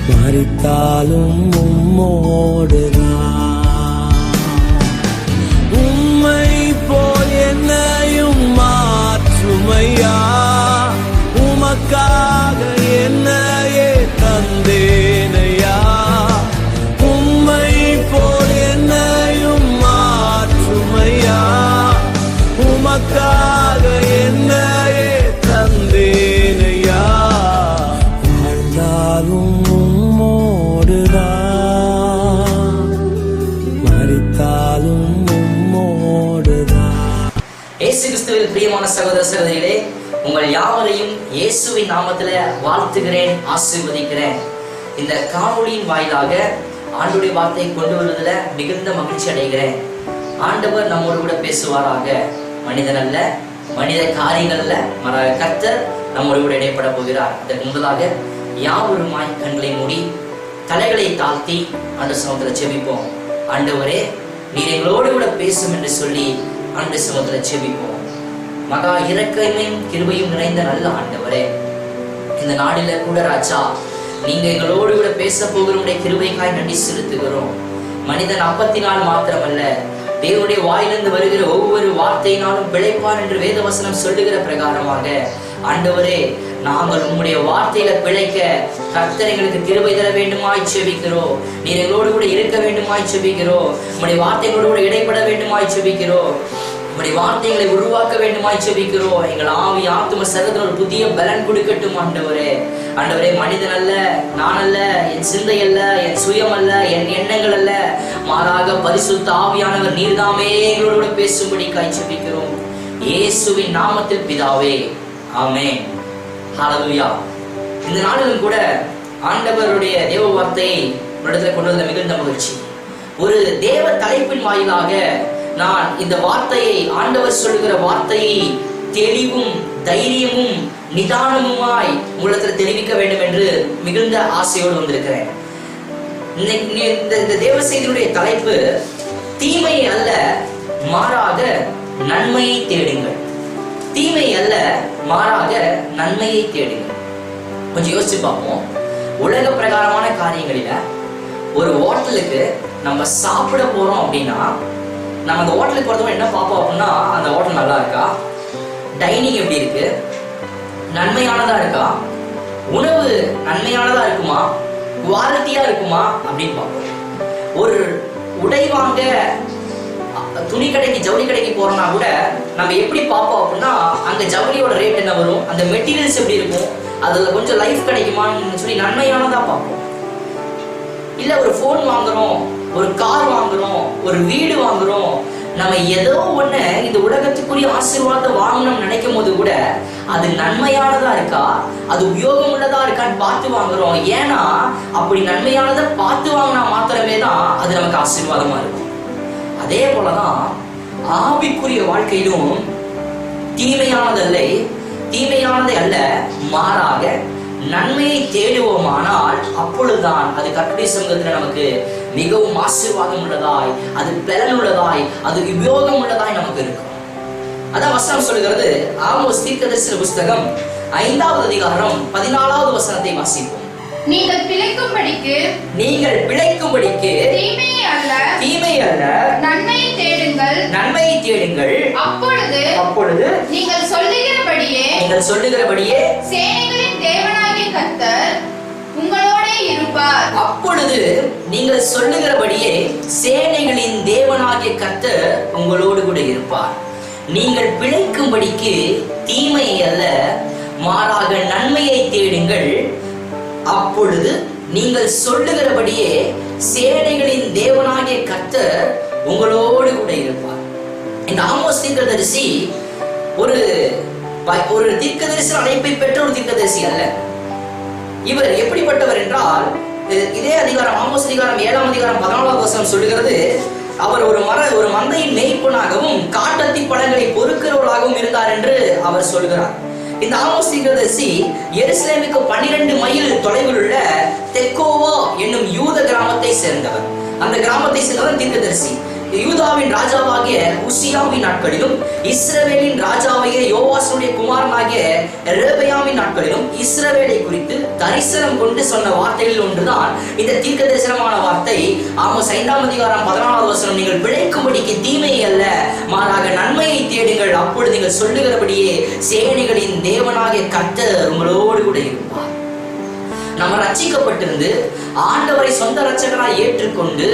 மரித்தாலும் உம்மோடுதான். உம்மை போல் என்னையும் மாற்றுமையா, உமக்காக என்னையே தந்தேனையா. உம்மை போல் என்னையும் மாற்றுமையா, உமக்காக என்னையே தந்தேனையா. வாழ்ந்தாலும் உம்மோடுதான், மரித்தாலும் உம்மோடுதான். இயேசு கிறிஸ்துவில் பிரியமான சகோதர சகோதரிகளே, உங்கள் யாவரையும் இயேசுவின் நாமத்துல வாழ்த்துகிறேன், ஆசீர்வதிக்கிறேன். இந்த காணொளியின் வாயிலாக ஆண்டவருடைய வார்த்தையை கொண்டு வருவதில் மிகுந்த மகிழ்ச்சி அடைகிறேன். ஆண்டவர் நம்மோடு கூட பேசுவாராக. மனிதன் அல்ல, மனித காரியங்கள்ல கர்த்தர் நம்மோடு கூட இடைப்பட போகிறார். அதற்கு முன்பதாக யாவருமாய் கண்களை மூடி தலைகளை தாழ்த்தி ஆண்டு சமூகத்தில் செபிப்போம். ஆண்டவரே, நீர் எங்களோடு கூட பேசும் என்று சொல்லி ஆண்டு சமூகத்தில் செபிப்போம். மகா இரக்கமையும் கிருபையும் நிறைந்த நல்ல ஆண்டவரே, இந்த நாளில கூட ராஜா, நீங்க எங்களோடு கூட பேச போகிறோம். கிருபைக்காய் நன்றி செலுத்துகிறோம். மனிதன் அப்பத்தினால் மாத்திரமல்ல, தேவனுடைய வாயிலிருந்து வருகிற ஒவ்வொரு வார்த்தையினாலும் பிழைப்பார் என்று வேதவசனம் சொல்லுகிற பிரகாரமாக ஆண்டவரே, நாங்கள் உம்முடைய வார்த்தையில பிழைக்க கர்த்தர் எங்களுக்கு கிருபை தர வேண்டுமாய் செபிக்கிறோம். நீர் எங்களோடு கூட இருக்க வேண்டுமாய் செபிக்கிறோம். உம்முடைய வார்த்தைகளோடு கூட இடைப்பட வேண்டுமாய் செபிக்கிறோம். உம்முடைய வார்த்தைகளை உருவாக்க வேண்டுமாய் செபிக்கிறோம். எங்கள் ஆவி ஆத்தும சரீரத்தில் ஒரு புதிய பலன் கொடுக்கட்டும் ஆண்டவரே. ஆண்டவரே, மனிதன் அல்ல, நான் அல்ல, என் சிந்தை அல்ல, என் சுயம் அல்ல, என் எண்ணங்கள் அல்ல, மாறாக பரிசுத்த ஆவியானவர் நீர்தாமே எங்களோடு பேசும்படி செபிக்கிறோம். இயேசுவின் நாமத்தில் பிதாவே, ஆமென். ஹல்லேலூயா. இந்த நாளிலும் கூட ஆண்டவருடைய தேவ வார்த்தையை இடத்துல கொண்டு வந்த மிகுந்த மகிழ்ச்சி. ஒரு தேவ தலைப்பின் வாயிலாக நான் இந்த வார்த்தையை, ஆண்டவர் சொல்லுகிற வார்த்தையை தெளிவும் தைரியமும் நிதானமுமாய் உங்களிடத்தில் தெரிவிக்க வேண்டும் என்று மிகுந்த ஆசையோடு வந்திருக்கிறேன். இந்த தேவ செய்தியுடைய தலைப்பு தீமை அல்ல, மாறாக நன்மையை தேடுங்கள். தீமை அல்ல, மாறாக நன்மையை தேடுங்கள். கொஞ்சம் யோசிச்சு பார்ப்போம். உலக பிரகாரமான காரியங்களில ஒரு ஹோட்டலுக்கு நம்ம சாப்பிட போறோம் அப்படின்னா, நம்ம அந்த ஹோட்டலுக்கு போறதுக்கு என்ன பார்ப்போம் அப்படின்னா, அந்த ஹோட்டல் நல்லா இருக்கா, டைனிங் எப்படி இருக்கு, நன்மையானதா இருக்கா, உணவு நன்மையானதா இருக்குமா, குவாலிட்டியா இருக்குமா அப்படின்னு பார்ப்போம். ஒரு உடை வாங்க துணி கடைக்கு, ஜவுளி கடைக்கு போறோம்னா கூட நம்ம எப்படி பார்ப்போம் அப்படின்னா, அங்க ஜவுளியோட ரேட் என்ன வரும், அந்த மெட்டீரியல்ஸ் எப்படி இருக்கும், அதுல கொஞ்சம் லைஃப் கிடைக்குமான்னு சொல்லி நன்மையானதா பார்ப்போம். இல்ல ஒரு போன் வாங்குறோம், ஒரு கார் வாங்குறோம், ஒரு வீடு வாங்குறோம், நம்ம ஏதோ ஒண்ணு இந்த உலகத்துக்குரிய ஆசீர்வாதத்தை வாங்கணும்னு நினைக்கும் போது கூட அது நன்மையானதா இருக்கா, அது உபயோகம் உள்ளதா இருக்கான்னு பார்த்து வாங்குறோம். ஏன்னா அப்படி நன்மையானதை பார்த்து வாங்கினா மாத்திரமே தான் அது நமக்கு ஆசீர்வாதமா இருக்கும். அதே போலதான் ஆவிக்குரிய வாழ்க்கையிலும் தீமையானதை அல்ல, மாறாக நன்மையை தேடுவோமானால் அப்பொழுதுதான் அது கர்த்தருடைய சமூகத்தில் நமக்கு மிகவும் ஆசீர்வாதம் உள்ளதாய், அது பலன் உள்ளதாய், அது உபயோகம் உள்ளதாய் நமக்கு இருக்கும். அதான் வசனம் சொல்லுகிறது. ஆமோஸ் தீர்க்கதரிசன புஸ்தகம் 5வது அதிகாரம் 14வது வசனத்தை வாசிப்போம். நீங்கள் பிழைக்கும்படிக்கு தீமை அல்ல நன்மையை தேடுங்கள். அப்பொழுது நீங்கள் சொல்லுகிறபடியே சேனைகளின் தேவனாகிய கர்த்தர் உங்களோட இருப்பார். அப்பொழுது நீங்கள் சொல்லுகிறபடியே சேனைகளின் தேவனாகிய கர்த்தர் உங்களோடு கூட இருப்பார். நீங்கள் பிழைக்கும்படிக்கு தீமை அல்ல, மாறாக நன்மையை தேடுங்கள். அப்பொழுது நீங்கள் சொல்லுகிறபடியே சேனைகளின் தேவனாகிய கர்த்தர் உங்களோடு கூட இருப்பார். இந்த ஆமோஸ் தீர்க்கதரிசி ஒரு தீர்க்கதரிசி அழைப்பை பெற்ற ஒரு தீர்க்கதரிசி அல்ல. இவர் எப்படிப்பட்டவர் என்றால், இதே அதிகாரம் ஆமோஸ் அதிகாரம் 7ஆம் அதிகாரம் 14வது வசனம் சொல்லுகிறது, அவர் ஒரு மந்தையின் மேய்ப்பனாகவும் காட்டத்தி பழங்களை பொறுக்கிறவராகவும் இருந்தார் என்று அவர் சொல்கிறார். இந்த ஆமோஸ் தீர்க்கதரிசி எருசலேமுக்கு 12 மைல் தொலைவில் உள்ள தெக்கோவா என்னும் யூத கிராமத்தை சேர்ந்தவர். அந்த கிராமத்தை சேர்ந்தவர் தீர்க்கதரிசி. யூதாவின் ராஜாவாகிய உசியாவின் நாட்களிலும் இஸ்ரவேலின் ராஜாவாகிய யோவாசுடைய குமாரனாகிய ரெபெயாமின் நாட்களிலும் இஸ்ரவேலை குறித்து தரிசனம் கொண்டு சொன்ன வார்த்தைகளில் ஒன்றுதான் இந்த தீர்க்க தரிசனமான வார்த்தை. ஆமோஸ் 5ஆம் அதிகாரம் 14வது வசனம், நீங்கள் பிழைக்கும்படிக்கு தீமை அல்ல மாறாக நன்மையை தேடுங்கள், அப்பொழுது நீங்கள் சொல்லுகிறபடியே சேனைகளின் தேவனாகிய கர்த்தர் உங்களோடு கூட இருப்பார். நம்ம ரட்சிக்கப்பட்டிருந்து ஆண்டவரை சொந்த ரட்சகராய் ஏற்றுக்கொண்டு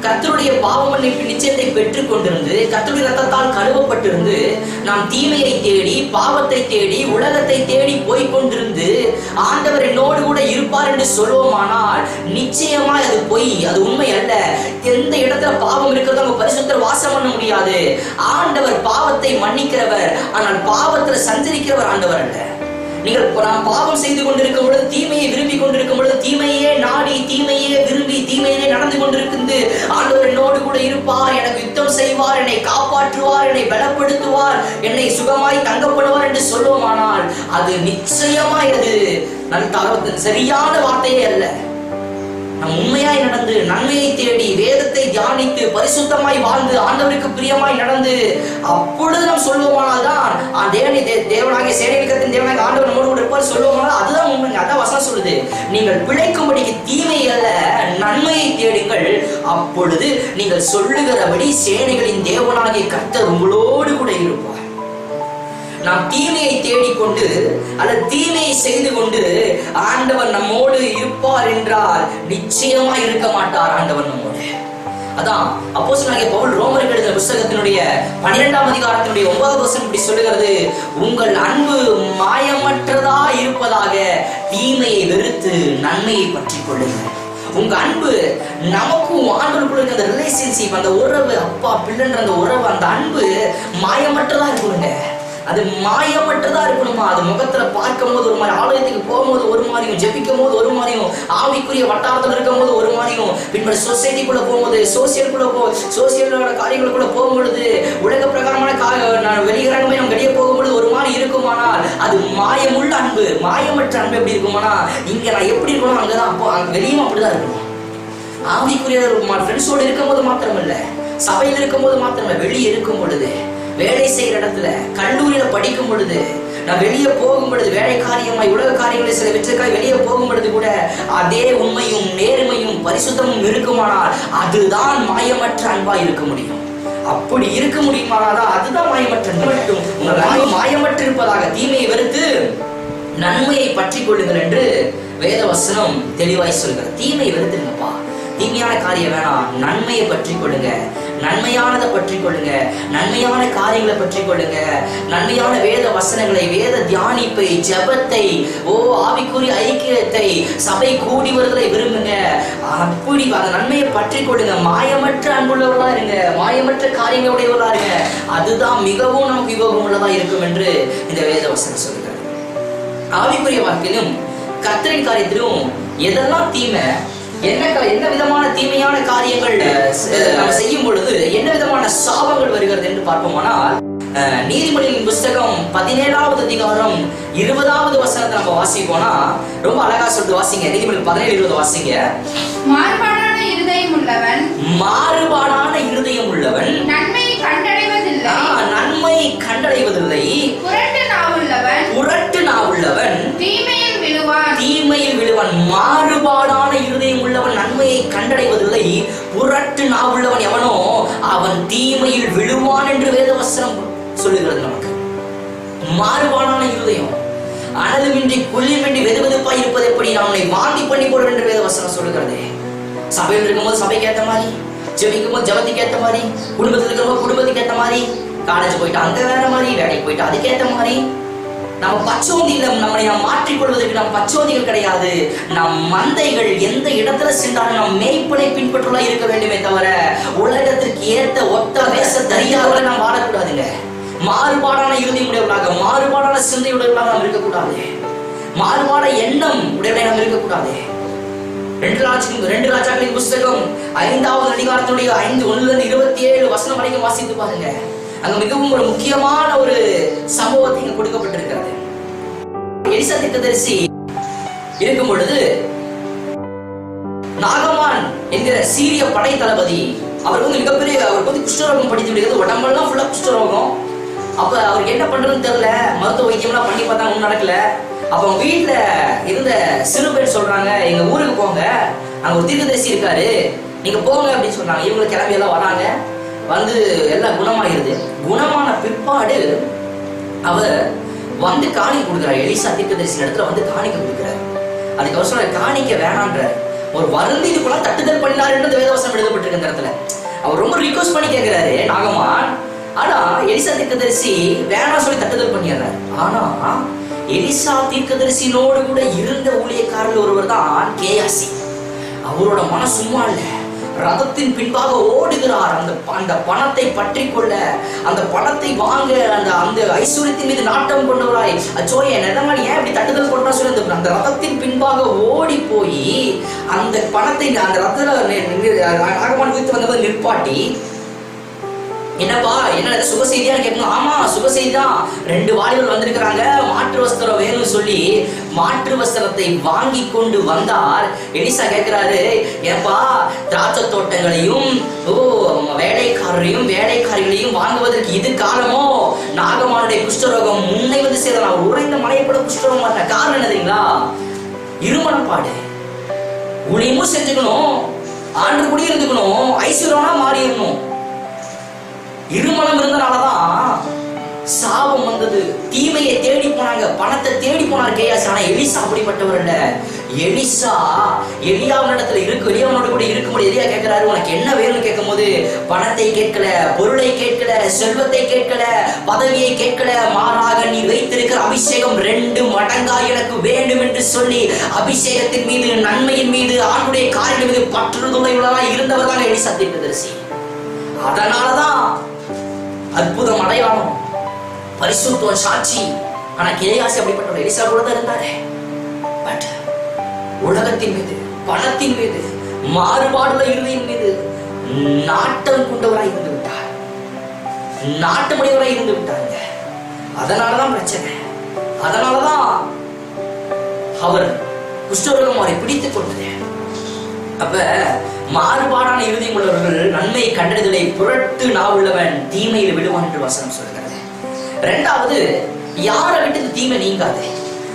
கர்த்தருடைய பாவ மன்னிப்பு நிச்சயத்தை பெற்றுக் கொண்டிருந்து கர்த்தருடைய ரத்தத்தால் கழுவப்பட்டிருந்து நாம் தீமையை தேடி பாவத்தை தேடி உலகத்தை தேடி போய்கொண்டிருந்து ஆண்டவர் என்னோடு கூட இருப்பார் என்று சொல்லுவோமானால் நிச்சயமாய் அது பொய், அது உண்மை அல்ல. எந்த இடத்துல பாவம் இருக்கிறதோ அங்க பரிசுத்தர் வாசம் பண்ண முடியாது. ஆண்டவர் பாவத்தை மன்னிக்கிறவர், ஆனால் பாவத்துல சஞ்சரிக்கிறவர் ஆண்டவர் அல்ல. நீங்கள் நாம் பாவம் செய்து கொண்டிருக்கும் பொழுது, தீமையை விரும்பி கொண்டிருக்கும் பொழுது, தீமையே நாடி தீமையே விரும்பி தீமையே நடந்து கொண்டிருக்கிறது, ஆண்டவர் என்னோடு கூட இருப்பார், எனக்கு யுத்தம் செய்வார், என்னை காப்பாற்றுவார், என்னை பலப்படுத்துவார், என்னை சுகமாய் தங்கப்படுவார் என்று சொல்லுவோமானால் அது நிச்சயமாய் அது சரியான வார்த்தையே அல்ல. நாம் உண்மையாய் நடந்து நன்மையை தேடி வேதத்தை தியானித்து பரிசுத்தமாய் வாழ்ந்து ஆண்டவருக்கு பிரியமாய் நடந்து அப்பொழுது நாம் சொல்லுவோமானால் தான் தேவனாகிய சேனைகளின் தேவனாகிய ஆண்டவர் நம்மோடு கூட இருப்பார் சொல்லுவோமானால் அதுதான் உண்மைங்க. அதான் வசனம் சொல்லுது, நீங்கள் பிழைக்கும்படிக்கு தீமை அல்ல நன்மையை தேடுங்கள், அப்பொழுது நீங்கள் சொல்லுகிறபடி சேனைகளின் தேவனாகிய கர்த்தர் உங்களோடு கூட இருப்பார். நாம் தீமையை தேடிக்கொண்டு அல்லது தீமையை செய்து கொண்டு ஆண்டவர் நம்மோடு இருப்பார் என்றால் நிச்சயமா இருக்க மாட்டார் ஆண்டவர் நம்மோடு. அதான் அப்போஸ்தலனாகிய பவுல் ரோமருக்கு எழுதின புத்தகத்தினுடைய 12ஆம் அதிகாரத்தினுடைய 9வது வசனம் இப்படி சொல்லுகிறது, உங்கள் அன்பு மாயமற்றதா இருப்பதாக தீமையை வெறுத்து நன்மையை பற்றிக் கொள்ளுங்கள். உங்க அன்பு நமக்கும் ஆண்டவருக்குள்ள இருக்க அந்த ரிலேஷன்ஷிப், அந்த உறவு, அப்பா பிள்ளைன்ற அந்த உறவு, அந்த அன்பு மாயமற்றதா இருக்கணுங்க. அது மாயமற்றதா இருக்கணுமா? அது முகத்துல பார்க்கும் போது ஒரு மாதிரி, ஆலயத்துக்கு போகும்போது ஒரு மாதிரியும், ஜெபிக்கும் போது ஒரு மாதிரியும், ஆவிக்குரிய வட்டாரத்தில் இருக்கும் போது ஒரு மாதிரியும், பின்பு சொசைட்டிக்குள்ள போகும்போது சோசியலோட காரியங்களுக்குள்ள போகும்பொழுது உலக பிரகாரமான வெளியிறங்கமே நம்ம வெளியே போகும்பொழுது ஒரு மாதிரி இருக்குமானால் அது மாயமுள்ள அன்பு. மாயமற்ற அன்பு எப்படி இருக்குமானா, இங்க நான் எப்படி இருக்கணும் அங்கதான், அப்போ அங்க வெளியும் அப்படிதான் இருக்கணும். ஆவிக்குரிய ஃப்ரெண்ட்ஸோடு இருக்கும் போது மாத்திரமல்ல, சபையில் இருக்கும் போது மாத்திரமல்ல, வெளியே இருக்கும் பொழுது, வேலை செய்கிற இடத்துல, கல்லூரியில படிக்கும் பொழுது, நான் வெளியே போகும் பொழுது, வேலை காரியமாய் உலக காரியங்களை சில வெற்றிக்காய் வெளியே போகும் பொழுது கூட அதே உண்மையும் நேர்மையும் பரிசுத்தமும் இருக்குமானால் அதுதான் மாயமற்ற அன்பா இருக்க முடியும். அப்படி இருக்க முடியுமானால் அதுதான் மாயமற்ற அன்பு. உங்கள் மாயமற்று இருப்பதாக தீமையை வெறுத்து நன்மையை பற்றி கொள்ளுங்கள் என்று வேத வசனம் தெளிவாய் சொல்கிறது. தீமையை வெறுத்துங்கப்பா, தீமையான காரியம் வேணாம், நன்மையை பற்றி கொள்ளுங்க, நன்மையானதை பற்றி கொள்ளுங்க, நன்மையான காரியங்களை பற்றி கொள்ளுங்க, நன்மையான வேத வசனங்களை, வேத தியானிப்பை, ஜெபத்தை, ஆவிக்குரிய ஐக்கியத்தை, சபை கூடி வருதலை விரும்புங்க. அப்படி அந்த நன்மையை பற்றி கொள்ளுங்க. மாயமற்ற அன்புள்ளவர்களா இருங்க, மாயமற்ற காரியங்களுடையவர்களா இருங்க. அதுதான் மிகவும் நமக்கு யுகமும் உள்ளதா இருக்கும் என்று இந்த வேத வசனம் சொல்லுகிறது. ஆவிக்குரிய வாழ்க்கையிலும் கர்த்தரின் காரியத்திலும் எதெல்லாம் தீமை, என்ன விதமான தீமையான காரியங்கள் நம்ம செய்யும் பொழுது என்ன விதமான சாபங்கள் வருகிறது என்று பார்ப்போமானால், நீதிமொழியின் புஸ்தகம் 17வது அதிகாரம் 20வது வசனத்தை நம்ம வாசிப்போனா ரொம்ப அழகா சொல்லிட்டு வாசிங்க. நீதிமொழி 17:20 வாசிங்க. மாறுபாடான இருதயம் உள்ளவன் நன்மையை கண்டடைவதில்லை, புரட்டு நாவுள்ளவன் தீமையில் விழுவான். மாறுபாடான இருதயம் உள்ளவன் நன்மையை கண்டடைவதில்லை, புரட்டு நாவுள்ளவன் எவனோ அவன் தீமையில் விழுவான் என்று வேதவசனம் சொல்லுகிறது நமக்கு. மாறுபாடான இருதயம், அனலுமின்றி குளிர்மின்றி வெதுவெதுப்பாய் இருப்பது எப்படி, நம்மை வாந்தி பண்ணி போடும் என்று வேதவசனம் சொல்லுகிறது. சபையில் இருக்கும்போது சபைக்கு ஏற்ற மாதிரி, ஜெபிக்கும் போது ஜெபத்துக்கு ஏற்ற மாதிரி, குடும்பத்தில் இருக்கும்போது குடும்பத்துக்கு ஏற்ற மாதிரி, காலேஜ் போயிட்டு அங்க வேற மாதிரி, வேலைக்கு போயிட்டு அதுக்கேற்ற மாதிரி. நம்ம பச்சோந்தியில நம்மை மாற்றிக்கொள்வதற்கு நம் பச்சோந்திகள் கிடையாது. நம் மந்தைகள் எந்த இடத்துல சென்றாலும் நம் மேய்ப்பனை பின்பற்றுவதா இருக்க வேண்டுமே தவிர உலகத்திற்கு ஏற்ற ஒத்த வேஷ தரியாக நாம் வாழக்கூடாதுங்க. மாறுபாடான இறுதி உடையவர்களாக, மாறுபாடான சிந்தை உடையவர்களாக நாம் இருக்கக்கூடாது. மாறுபாட எண்ணம் உடையவரை நாம் இருக்கக்கூடாது. 2 ராஜாக்களின் புஸ்தகம் 5வது அதிகாரத்தினுடைய 5:1-27 வசனம் வரைக்கும் வாசித்து பாருங்க. அங்க மிகவும் ஒரு முக்கியமான ஒரு சம்பவத்தை இங்க கொடுக்கப்பட்டிருக்கிறது. எலிசா தீர்க்கதரிசி இருக்கும் பொழுது நாகமான் என்கிற சீரிய படை தளபதி அவருக்கு மிகப்பெரிய, அவருக்கு குஷ்டரோகம் படித்து விடுகிறது, உடம்பெல்லாம் ஃபுல்லா குஷ்டரோகம். அப்ப அவருக்கு என்ன பண்றதுன்னு தெரியல. மருத்துவ வைத்தியம்லாம் பண்ணி பார்த்தா ஒன்றும் நடக்கல. அப்ப அவங்க வீட்டுல இருந்த சிறு பேர் சொல்றாங்க, எங்க ஊருக்கு போங்க, அங்க ஒரு தீர்க்கதரிசி இருக்காரு, நீங்க போங்க அப்படின்னு சொன்னாங்க. இவங்க கிளம்பி எல்லாம் வராங்க. வந்து எல்லாம் குணமாயிருது. குணமான பிற்பாடு அவர் வந்து காணிக்கை கொடுக்குறாரு. எலிசா தீர்க்கதரிசி இடத்துல வந்து காணிக்கை கொடுக்குறாரு. அதுக்கு அவர் சொல்ற காணிக்க வேணான்ற ஒரு வருந்திக்குள்ள தட்டுதல் பண்ணினார் என்று வேதவசனம் எழுதப்பட்டிருக்கு. அந்த இடத்துல அவர் ரொம்ப ரிக்வெஸ்ட் பண்ணி கேட்கிறாரு நாகமான். ஆனா எலிசா தீர்க்கதரிசி வேணாம் சொல்லி தட்டுதல் பண்ணிடுறாரு. ஆனா எலிசா தீர்க்கதரிசியோடு கூட இருந்த ஊழியக்காரர்கள் ஒருவர் தான் கேயாசி. அவரோட மனம் சும்மா இல்ல, ரதத்தின் பின்பாக ஓடுகிறார். அந்த பணத்தை பற்றி கொள்ள, அந்த பணத்தை வாங்க, அந்த ஐஸ்வர்யத்தின் மீது நாட்டம் கொண்டவராய், அச்சோ என் நிலமணி ஏன் இப்படி தட்டுதல் கொண்டா சொல்லி அந்த ரதத்தின் பின்பாக ஓடி போய் அந்த பணத்தை அந்த ரதத்துல நாகமான் குறித்து வந்தவர் நிற்பாட்டி, என்னப்பா என்ன சுப செய்தியா கேட்கணும். ஆமா சுப செய்தி தான், 2 வாலிபர்கள் வந்திருக்கிறாங்க, மாற்று வஸ்திரம் வேணும்னு சொல்லி மாற்று வஸ்திரத்தை வாங்கி கொண்டு வந்தார். எலிசா கேட்கிறாரு, ஏப்பா திராட்சை தோட்டங்களையும் வேலைக்காரர்களையும் வாங்குவதற்கு இது காலமோ? நாகமானுடைய குஷ்டரோகம் முன்னை வந்து சேரலாம், உறைந்த மலையை கூட குஷ்டரோகம் மாட்ட. காரணம் என்னதுங்களா? இருமனப்பாடு. ஊழியமும் செஞ்சுக்கணும், ஆண்டு கூடி இருந்துக்கணும், ஐஸ்வர்யமா மாறிடணும். இருமனம் இருந்தனாலதான் சாபம் வந்தது. தீமையை தேடி போனாங்க, பணத்தை தேடி போனார் கேயாசி. ஆனா எலிசா அப்படிப்பட்டவர் இல்ல. எலிசா எலியாவினிடத்துல எலியாவனோட கூட இருக்கும்போது எலியா கேட்கிறாரு, உனக்கு என்ன வேணும்னு கேட்கும் போது பணத்தை கேட்கல, பொருளை கேட்கல, செல்வத்தை கேட்கல, பதவியை கேட்கல, மாறாக நீ வைத்திருக்கிற அபிஷேகம் 2 மடங்கா எனக்கு வேண்டும் என்று சொல்லி அபிஷேகத்தின் மீது, நன்மையின் மீது, ஆண்டுடைய காரியங்கள் மீது பற்றுதலுள்ளவராக இருந்தவர் தான் எலிசா தீர்க்கதரிசி. அதனாலதான் அற்புதம், அடையாளம், பரிசுத்தம், சாட்சி. ஆனா கேயாசி அப்படிப்பட்ட எலிசா கூட தான் இருந்தாரு. பட் உலகத்தின் மீது, பணத்தின் மீது, மாறுபாடுள்ள இருதயின் மீது நாட்டம் கொண்டவராய் இருந்து விட்டார், நாட்டமுடையவராய் இருந்து விட்டாங்க. அதனாலதான் பிரச்சனை. அதனாலதான் அவர் குஷ்டரோகம் அவரை பிடித்துக் கொண்டது. அப்ப மாறுபாடான இருதயம் உள்ளவர்கள் நன்மை கண்டறிதலை புரட்டு நாவுள்ளவன் தீமையில் விடுவான் என்று வசனம் சொல்கிறது. 2வது, யாரை விட்டு இந்த தீமை நீங்காது.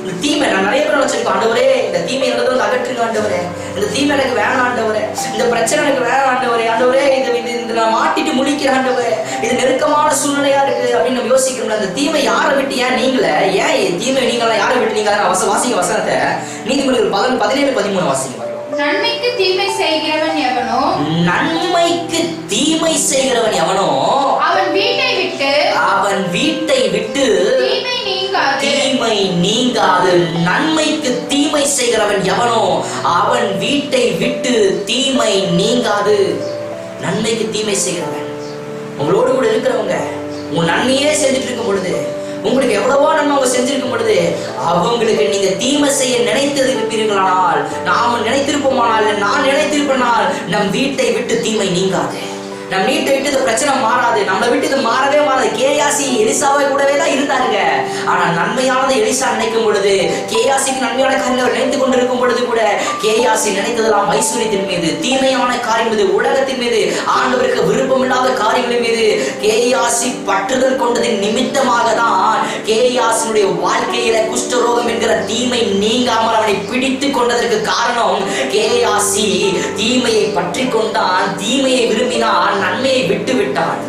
இந்த தீமை நான் நிறைய பேர் வச்சிருக்கோம், ஆண்டவரே இந்த தீமை வந்து அகற்றுங்க ஆண்டவரே, இந்த தீமை எனக்கு வேணாம் ஆண்டவரே, இந்த பிரச்சனை எனக்கு வேணாம் ஆண்டவரே, ஆண்டவரே இது நான் மாட்டிட்டு முழிக்கிற ஆண்டவரே, இது நெருக்கமான சூழ்நிலையா இருக்கு அப்படின்னு நம்ம யோசிக்கிறோம். அந்த தீமை யாரை விட்டு ஏன் நீங்கள, ஏன் தீமை நீங்களா யாரை விட்டு நீங்க வாசிங்க வசனத்தை. நீதிமொழிகள் 17-13 வாசிங்க. நன்மைக்கு தீமை செய்கிறவன் எவனோ, நன்மைக்கு தீமை செய்கிறவன் எவனோ அவன் வீட்டை விட்டு தீமை நீங்காது. நன்மைக்கு தீமை செய்கிறவன் எவனோ அவன் வீட்டை விட்டு தீமை நீங்காது. நன்மைக்கு தீமை செய்கிறவன், உங்களோடு கூட இருக்கிறவங்க உங்க நன்மையே செஞ்சுட்டு இருக்கும் பொழுது, உங்களுக்கு எவ்வளவோ நன்மை அவங்க செஞ்சிருக்கும் பொழுது, அவங்களுக்கு நீங்க தீமை செய்ய நினைத்தது இருப்பீர்களானால், நாம நினைத்திருப்போமானால், நான் நினைத்திருப்பேனால், நம் வீட்டை விட்டு தீமை நீங்காது, நம் வீட்டை விட்டு இந்த பிரச்சனை மாறாது, நம்மளை விட்டு இது மாறவே மாறாது. கேயாசி எலிசாவை கூடவே தான் இருந்தாருங்க. ஆனா நன்மையானதை எலிசா நினைக்கும் பொழுது, கேயாசிக்கு நன்மையான காரியங்களை நினைத்துக் கொண்டிருக்கும் பொழுது கூட, கேயாசி நினைத்ததெல்லாம் ஐஸ்வர்யத்தின் மீது, தீமையான காரியம் மீது, உலகத்தின் மீது, ஆண்டவருக்கு விருப்பமில்லாத காரியங்களின் மீது கேயாசி பற்றுதல் கொண்டதின் நிமித்தமாக தான் கேயாசினுடைய வாழ்க்கையில குஷ்டரோகம் என்கிற தீமை நீங்காமல் அவனை பிடித்து கொண்டதற்கு காரணம், கேயாசி தீமையை பற்றி கொண்டான், தீமையை விரும்பினான், நன்மையை விட்டு விட்டான்.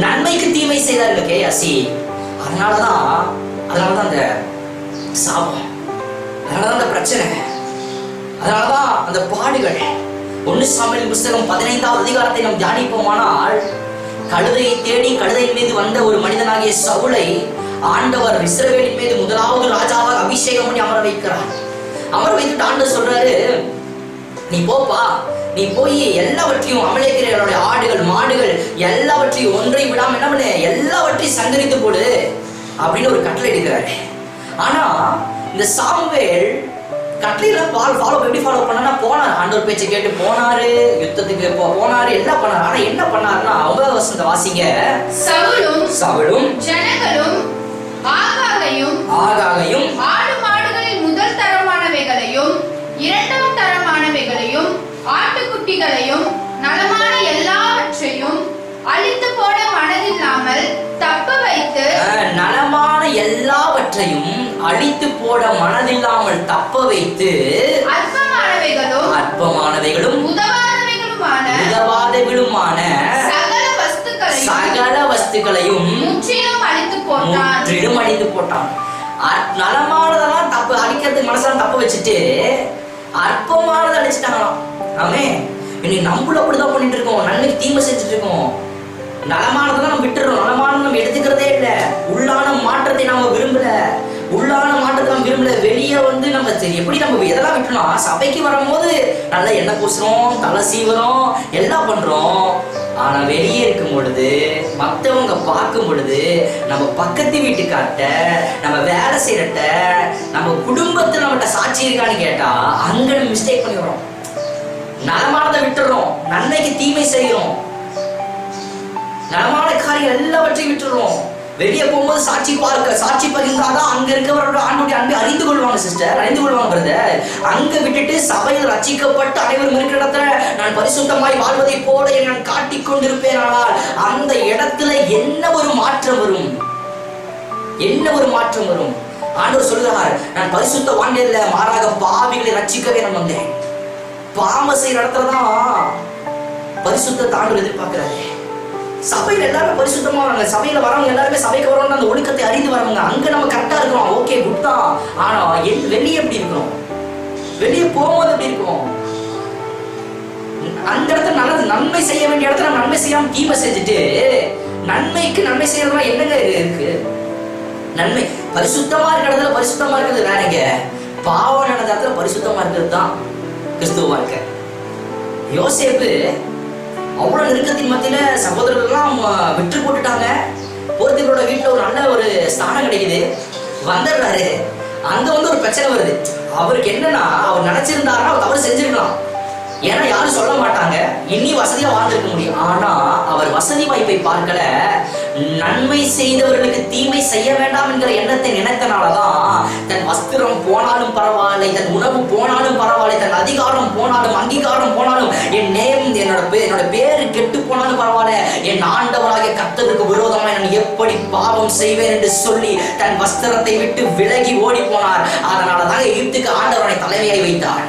நன்மைக்கு தீமை செய்தார்கள் கேயாசி. அதனாலதான் அந்த சாபம், அதனாலதான் அந்த பிரச்சனை, அதனாலதான் அந்த பாடுகள். 1 சாமுவேல் புத்தகம் 15வது அதிகாரத்தை நாம் தியானிப்போமானால், கழுதையை தேடி கழுதையின் மீது வந்த ஒரு மனிதனாகிய சவுலை ஆண்டவர் இஸ்ரவேலின் மீது முதலாவது ராஜாவாக அபிஷேகம் பண்ணி அமர வைக்கிறார். அமர வைத்துட்டு ஆண்டவர் சொல்றாரு, நீ போப்பா, நீ போய் எல்லாவற்றையும் அமலேக்கியர்களுடைய ஆடுகள், மாடுகள் எல்லாவற்றையும் ஒன்றை விடாம என்ன பண்ணு, எல்லாவற்றையும் சங்கரித்து போடு அப்படின்னு ஒரு கட்டளை எடுக்கிறாரு. ஆனா இந்த சாமுவேல் கட்டளையில எப்படி ஃபாலோ பண்ணா, போனார், ஆண்டவர் பேச்சை கேட்டு போனாரு, யுத்தத்துக்கு போனாரு, எல்லாம் பண்ணாரு. ஆனா என்ன பண்ணாருன்னா, 9வது வசனத்தை வாசிங்க. சவுலும் ஜனங்களும் ஆகாகையும் ஆடு மாடுகளில் முதல் தரமானவைகளையும் 2ஆம் தரமானவைகளையும் ஆட்டுக்குட்டிகளையும் நலமான எல்லாவற்றையும் தப்ப வைத்து நலமான எல்லாவற்றையும் அழித்து போட மனதில்லாமல் தப்ப வைத்து அற்பமானவைகளும் உதவாதவைகளுமான சகல வஸ்துக்களையும் முற்றிலும் அழித்து போட்டான். நலமானதெல்லாம் தப்பு அழிக்கிறதுக்கு மனசால தப்பு வச்சுட்டு அற்பமானதை அழிச்சிட்டாங்களாம். ஆமே, இன்னைக்கு நம்மள அப்படிதான் பண்ணிட்டு இருக்கோம். நன்மைக்கு தீமை செஞ்சுட்டு இருக்கோம். நலமானதான் நம்ம விட்டுறோம். நலமானது நம்ம எடுத்துக்கிறதே இல்லை. உள்ளான மாற்றத்தை நாம விரும்பல. உள்ளான மாற்றத்தை நம்ம விரும்பல. வெளியே நம்ம சரி எப்படி நம்ம எதெல்லாம் விட்டுறோம். சபைக்கு வரும்போது நல்லா எண்ணெய் பூசுறோம், தலை சீவுறோம், எல்லாம் பண்றோம். ஆனா வெளியே இருக்கும் பொழுது, மற்றவங்க பார்க்கும் பொழுது, நம்ம பக்கத்து வீட்டுக்கார்ட்ட, நம்ம வேலை செய்யறட்ட, நம்ம குடும்பத்துல நம்மகிட்ட சாட்சி இருக்கான்னு கேட்டா அங்க நம்ம மிஸ்டேக் பண்ணி வரோம். நலமானதை விட்டுறோம், நன்மைக்கு தீமை செய்யறோம். நலமான காரியம் எல்லாவற்றையும் விட்டுறோம். வெளியே போகும்போது சாட்சி பகிர்ந்தாதான் அங்க இருக்கிறவரோட ஆண்டோடைய அன்பை அறிந்து கொள்வாங்க சிஸ்டர், அறிந்து கொள்வாங்க பிரதர். அங்க விட்டுட்டு சபையில் ரட்சிக்கப்பட்டு அனைவரும் இருக்கிற இடத்துல நான் பரிசுத்தமாய் வாழ்வதை போல நான் காட்டிக் கொண்டிருப்பேன். ஆனால் அந்த இடத்துல என்ன ஒரு மாற்றம் வரும்? என்ன ஒரு மாற்றம் வரும்? ஆண்டவர் சொல்லுகிறார், நான் பரிசுத்த வாழ்ந்ததில்ல, மாறாக பாவிகளை ரட்சிக்கவே நான் வந்தேன். பாவ செய்யற இடத்துலதான் பரிசுத்த ஆண்டவர் எதிர்பார்க்கிறாரு. சபையில எல்லாருமே பரிசுத்தமா வராங்க. சபையில வரவங்க எல்லாருமே சபைக்கு வரவங்க அந்த ஒழுக்கத்தை அறிந்து வரவங்க. அங்க நம்ம கரெக்டா இருக்கிறோம், ஓகே குட் தான். ஆனா வெளியே எப்படி இருக்கிறோம்? வெளியே போகும்போது எப்படி இருக்கும்? அந்த இடத்துல நல்லது நன்மை செய்ய வேண்டிய இடத்துல நன்மை செய்யாம தீமை செஞ்சுட்டு நன்மைக்கு நன்மை செய்யறதுலாம் என்னங்க இருக்கு? நன்மை பரிசுத்தமா இருக்கிற இடத்துல பரிசுத்தமா இருக்கிறது வேறங்க. பாவம் நடந்த இடத்துல பரிசுத்தமா இருக்கிறது தான் கிறிஸ்துவ வாழ்க்கை. யோசேப்பு அவ்வளவு நெருக்கத்தின் மத்தியில சகோதரர்கள்லாம் விற்று போட்டுட்டாங்க. போர்த்திகளோட வீட்டுல ஒரு நல்ல ஒரு ஸ்தானம் கிடைக்குது, வந்துடுறாரு. அங்க ஒரு பிரச்சனை வருது. அவருக்கு என்னன்னா, அவர் நினைச்சிருந்தாருன்னா அவர் தவறு செஞ்சிருக்கலாம். ஏன்னா யாரும் சொல்ல மாட்டாங்க, இன்னி வசதியா வாழ்ந்திருக்க முடியும். ஆனா அவர் வசதி வாய்ப்பை பார்க்கல. நன்மை செய்தவர்களுக்கு தீமை செய்ய வேண்டாம் என்கிற எண்ணத்தை நினைத்தனாலதான் தன் வஸ்திரம் போனாலும் பரவாயில்லை, தன் உணவு போனாலும் பரவாயில்லை, தன் அதிகாரம் போனாலும் அங்கீகாரம் போனாலும், என் நேம் என்னோட பேரு கெட்டு போனாலும் பரவாயில்ல, என் ஆண்டவராகிய கர்த்தருக்கு விரோதமாய் நான் எப்படி பாவம் செய்வேன் என்று சொல்லி தன் வஸ்திரத்தை விட்டு விலகி ஓடி போனார். அதனாலதான் எகிப்துக்கு ஆண்டவரை தலைமையை வைத்தார்.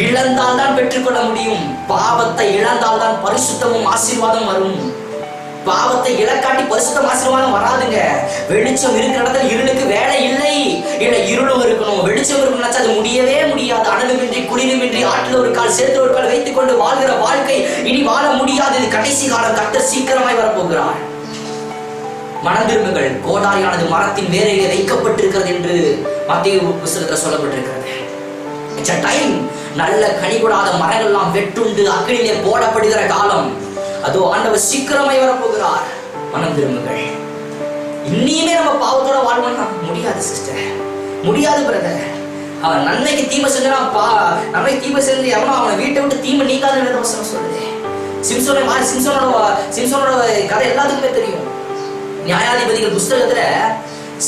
இழந்தால் தான் பெற்றுக்கொள்ள முடியும். பாவத்தை இழந்தால் தான் பரிசுத்தமும் ஆசீர்வாதம் வரும். பாவத்தை இழக்காட்டி பரிசுத்தம் ஆசீர்வாதம் வராதுங்க. வெளிச்சம் இருக்கிற இடத்துல இருளுக்கு வேலை இல்லை. இல்ல இருளும் இருக்கணும், வெளிச்சம் இருக்கணும், அது முடியவே முடியாது. அனலுமின்றி குளிருமின்றி ஆற்றில் ஒரு கால் சேர்த்து ஒரு கால் வைத்துக் கொண்டு வாழ்கிற வாழ்க்கை இனி வாழ முடியாது. இது கடைசி காலம். கர்த்தர் சீக்கிரமாய் வரப்போகிறார். மனம் திரும்புங்கள், கோடாரியானது மரத்தின் வேரையிலே வைக்கப்பட்டிருக்கிறது என்று மத்தேயு புத்தகத்தில் சொல்லப்பட்டிருக்கிறது. டைம் நல்ல கனி கொடாத மரங்கள் எல்லாம் வெட்டுண்டு அக்கினியிலே போடப்படுகிற காலம். அதோ ஆண்டவர் சீக்கிரமாய் வரப்போகிறார். மனம் திரும்புங்கள். இன்னியுமே நம்ம பாவத்தோட வாழ்வோம்னா முடியாது சிஸ்டர், முடியாது பிரதர். அவன் நன்மைக்கு தீமை செஞ்சா நன்மைக்கு தீமை செஞ்சு எவனோ அவனை வீட்டை விட்டு தீமை நீக்காத வேதவசனம் சொல்லுது. சிம்சோனோட கதை எல்லாத்துக்குமே தெரியும். நியாயாதிபதிகள் புஸ்தகத்துல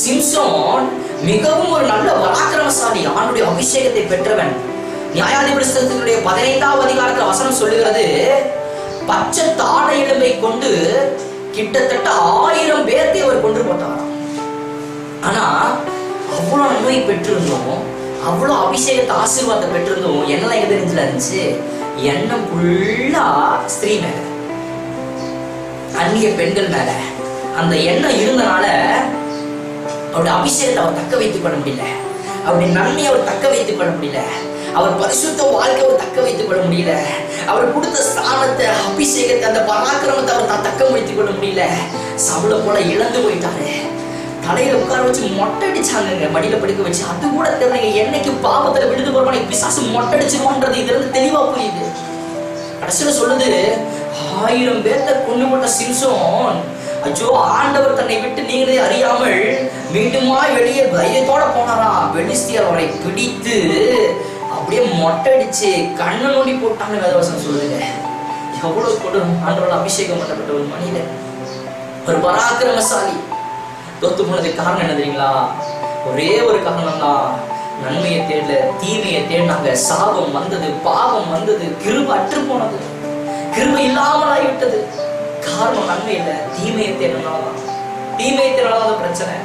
சிம்சோன் மிகவும் ஒரு நல்ல பராக்கிரமசாலி, ஆண்டுடைய அபிஷேகத்தை பெற்றவன். நியாயாதிபதி புஸ்தகத்தினுடைய 15வது அதிகாரத்துல வசனம் சொல்லுகிறது, பச்சை தாடை எலும்பை கொண்டு கிட்டத்தட்ட 1000 பேர்த்தை அவர் கொண்டு போட்டாராம். ஆனா அவ்வளவு நன்மை பெற்றிருந்தோம், அவ்வளவு அபிஷேகத்தை ஆசீர்வாதத்தை பெற்றிருந்தோம். என்னெல்லாம் எங்க தெரிஞ்சுல இருந்துச்சு? எண்ணம் ஃபுல்லா ஸ்திரீ மேல, அந்நிய பெண்கள் மேல. அந்த எண்ணம் இருந்தனால அவருடைய அபிஷேகத்தை அவர் தக்க வைத்துக் கொள்ள முடியல. அவருடைய நன்மையை அவர் தக்க வைத்துக் கொள்ள முடியல. அவர் பரிசுத்த வாழ்க்கை அவர் தக்க வைத்துக் கொள்ள முடியல. அவர் கொடுத்த ஸ்தானத்தை, அபிஷேகத்தை, அந்த பராக்கிரமத்தை அவர் தக்க வைத்துக் கொள்ள முடியல. சவுல போல இழந்து போயிட்டாரு. தலையில உட்கார வச்சு மொட்டை அடிச்சாங்க, மடியில படுக்க வச்சு. அது கூட தெரியல என்னைக்கு பாவத்துல விழுந்து போறோம், பிசாசு மொட்டை அடிச்சிருவோன்றது இதுல இருந்து தெளிவா புரியுது. கடைசியில சொல்லுது, 1000 பேர்த்த கொண்டு போட்ட சிம்சோன், அச்சோ ஆண்டவர் தன்னை விட்டு நீங்களே அறியாமல் மீண்டுமாய் வெளியே தைரியத்தோட போனாரா. பெலிஸ்தியர் அவரை பிடித்து அப்படியே மொட்டை அடிச்சு கண்ணை நோண்டி போட்டான்னு வேதவசனம் சொல்லுங்க. எவ்வளவு கொடும்! ஆண்டவரால் அபிஷேகம் பண்ணப்பட்ட ஒரு மனிதன், ஒரு பராக்கிரமசாலி தோத்து போனதுக்கு காரணம் என்ன தெரியுங்களா? ஒரே ஒரு காரணம் தான், நன்மையை தேடல, தீமையை தேடினாங்க. சாபம் வந்தது, பாவம் வந்தது, கிருபை அற்று போனது, கிருபை இல்லாமலாகிவிட்டது. காரணம் நன்மை இல்லை, தீமையை தேடினால்தான். தீமையை தேடினால்தான் பிரச்சனை.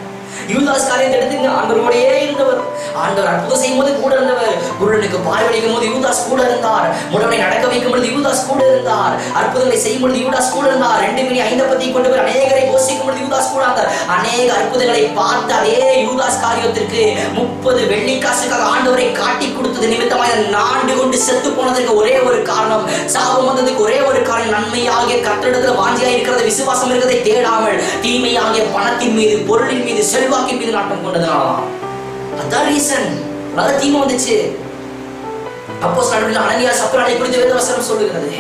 யூதாஸ் காரியத்தை எடுத்துங்க. ஆண்டவரோடையே இருந்தவர், ஆண்டவர் அற்புதம் செய்யும் போது கூட இருந்தவர். குருடனுக்கு பார்வையளிக்கும் போது யூதாஸ் கூட இருந்தார். முடவனை நடக்க வைக்கும் பொழுது யூதாஸ் கூட இருந்தார். அற்புதங்களை செய்யும் பொழுது யூதாஸ் கூட இருந்தார். 2:5 கொண்டு போய் அநேகரை போஷிக்கும் பொழுது யூதாஸ் கூட இருந்தார். அநேக அற்புதங்களை பார்த்து அதே யூதாஸ் காரியத்திற்கு 30 வெள்ளிக்காசுக்காக ஆண்டவரை காட்டி கொடுத்தது நிமித்தமாக நாண்டு கொண்டு செத்து போனதற்கு ஒரே ஒரு காரணம், சாபம் வந்ததுக்கு ஒரே ஒரு காரணம், நன்மையாகிய கர்த்தரிடத்தில் வாஞ்சியாக இருக்கிறது, விசுவாசம் இருக்கிறதை தேடாமல் தீமையாகிய பணத்தின் மீது, பொருளின் மீது, செல்வாக்கின் மீது நாட்டம் கொண்டதுனாலதான். அதான் ரீசன். அதான் தீமை வந்துச்சு. அப்போஸ்தலர்கள் அனனியா சப்ரானை குறித்து வேதவசனம் சொல்லுகிறது.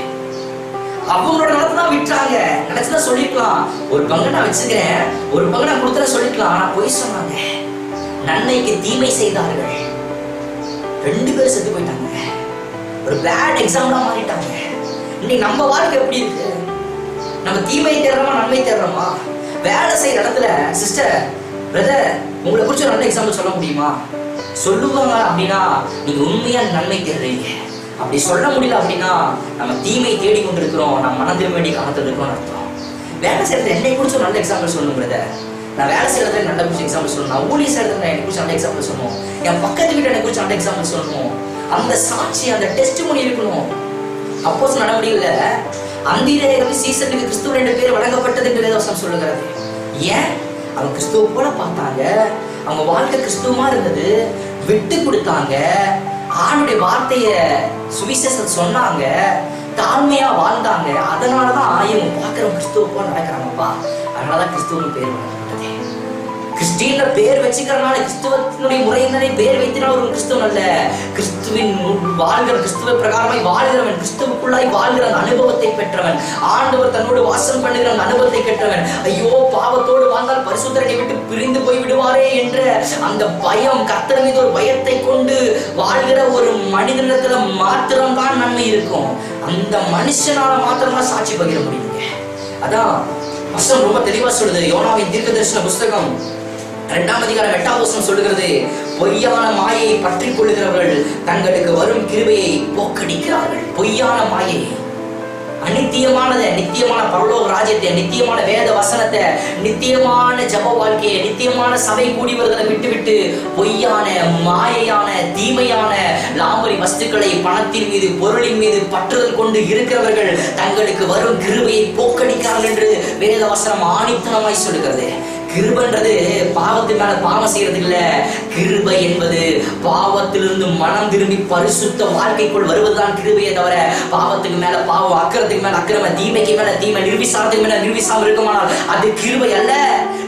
அவங்களோட நிலத்தை தான் விட்டாங்க. நினைச்சுதான் சொல்லிக்கலாம், ஒரு பங்கு நான் வச்சுக்கிறேன், ஒரு பங்கு நான் கொடுத்துற சொல்லிக்கலாம். ஆனா போய் சொன்னாங்க, நன்மைக்கு தீமை செய்தார்கள். 2 பேரும் செத்து போயிட்டாங்க. ஒரு பேட் எக்ஸாம்பிளா மாறிட்டாங்க. இன்னைக்கு நம்ம வாழ்க்கை எப்படி இருக்கு? நம்ம தீமை தேடுறோமா, நன்மை தேடுறோமா? வேலை செய்யற இடத்துல சிஸ்டர், பிரதர், உங்களை குறிச்சு நல்ல எக்ஸாம்பிள் சொல்ல முடியுமா? சொல்லுவாங்க அப்படின்னா நீங்க உண்மையா நன்மை தேடுறீங்க. அப்படி சொல்ல முடியல அப்படின்னா நம்ம தீமை தேடி கொண்டிருக்கிறோம், நம்ம மனம் திரும்ப வேண்டிய காலத்தில் இருக்கிறோம் அர்த்தம். வேலை செய்யறது என்னை குறிச்சு நல்ல எக்ஸாம்பிள் சொல்லணும் பிரதர். நான் வேலை செய்யறதுல நல்ல குறிச்சு எக்ஸாம்பிள் சொல்லணும். நான் ஊழிய செய்யறதுல என்னை குறிச்சு நல்ல எக்ஸாம்பிள் சொல்லணும். என் பக்கத்து வீட்டை என்னை குறிச்சு நல்ல எக்ஸாம்பிள் சொல்லணும். அந்த சாட்சி, அந்த டெஸ்டிமோனி இருக்கணும். அப்போஸ் நடவடிக்கையில அந்திரேயர்கள் சீசனுக்கு கிறிஸ்துவ 2 பேர் வழங்கப்பட்டது என்று வேதவசனம் சொல்லுகிறது. ஏன்? அவங்க கிறிஸ்துவ போல பார்த்தாங்க, அவங்க வாழ்க்கை கிறிஸ்துவமா இருந்தது, விட்டு கொடுத்தாங்க, ஆண்டுடைய வார்த்தைய சுவிசேஷம் சொன்னாங்க, தாழ்மையா வாழ்ந்தாங்க. அதனாலதான் இவங்க பார்க்கிறவங்க கிறிஸ்துவ போல நடக்கிறாங்கப்பா. அதனாலதான் கிறிஸ்துவன்னு பேர் வழங்கப்பட்டது. கிறிஸ்டியன்ல பேர் வச்சுக்கிறனால, கிறிஸ்துவனுடைய முறையினரை பேர் வைத்தினால் ஒரு கிறிஸ்துவன் அல்ல. கிறிஸ்துவின் வாழ்கிற, கிறிஸ்துவ பிரகாரமாய் வாழ்கிறவன், கிறிஸ்துவுக்குள்ளாய் வாழ்கிற அந்த அனுபவத்தை பெற்றவன், ஆண்டவர் தன்னோடு வாசம் பண்ணுகிற அந்த அனுபவத்தை பெற்றவன். ஐயோ, பாவத்தோடு வாழ்ந்தால் பரிசுத்தரை விட்டு பிரிந்து போய் விடுவாரே என்ற அந்த பயம், கர்த்தர் மீது ஒரு பயத்தை கொண்டு வாழ்கிற ஒரு மனிதனிடத்துல மாத்திரம்தான் நன்மை இருக்கும். அந்த மனுஷனால மாத்திரம்தான் சாட்சி பகிர முடியுங்க. அதான் வசனம் ரொம்ப தெளிவா சொல்லுது. யோனாவின் தீர்க்கதரிசன புஸ்தகம் 2ஆம் அதிகாரம் 8ஆம் வசனம் சொல்லுகிறது, பொய்யான மாயை பற்றி கொள்ளுகிறவர்கள் தங்களுக்கு வரும் கிருபையை போக்கடிக்கிறார்கள். பொய்யான மாயை, அநித்தியமானதை, நித்தியமான பரலோக ராஜ்யத்தை, நித்தியமான வேத வசனத்தை, நித்தியமான ஜப வாழ்க்கையை, நித்தியமான சபை கூடி வருவதை விட்டுவிட்டு பொய்யான, மாயையான, தீமையான லாபரி வஸ்துக்களை, பணத்தின் மீது, பொருளின் மீது பற்றுதல் கொண்டு இருக்கிறவர்கள் தங்களுக்கு வரும் கிருபையை போக்கடிக்கிறார்கள் என்று வேத வசனம் ஆணித்தனமாய் சொல்லுகிறது. கிருபைன்றது பாவத்து மேல பாவம் செய்யறது இல்ல. கிருபை என்பது பாவத்திலிருந்து மனம் திரும்பி பரிசுத்த வாழ்க்கைக்குள் வருவதுதான் கிருபையை தவிர, பாவத்துக்கு மேல பாவம், அக்கிரத்துக்கு மேல அக்கிரம, தீமைக்கு மேல தீமை, நிர்விசாரத்துக்கு மேல நிர்விசாரம் இருக்குமானால் அது கிருபை அல்ல.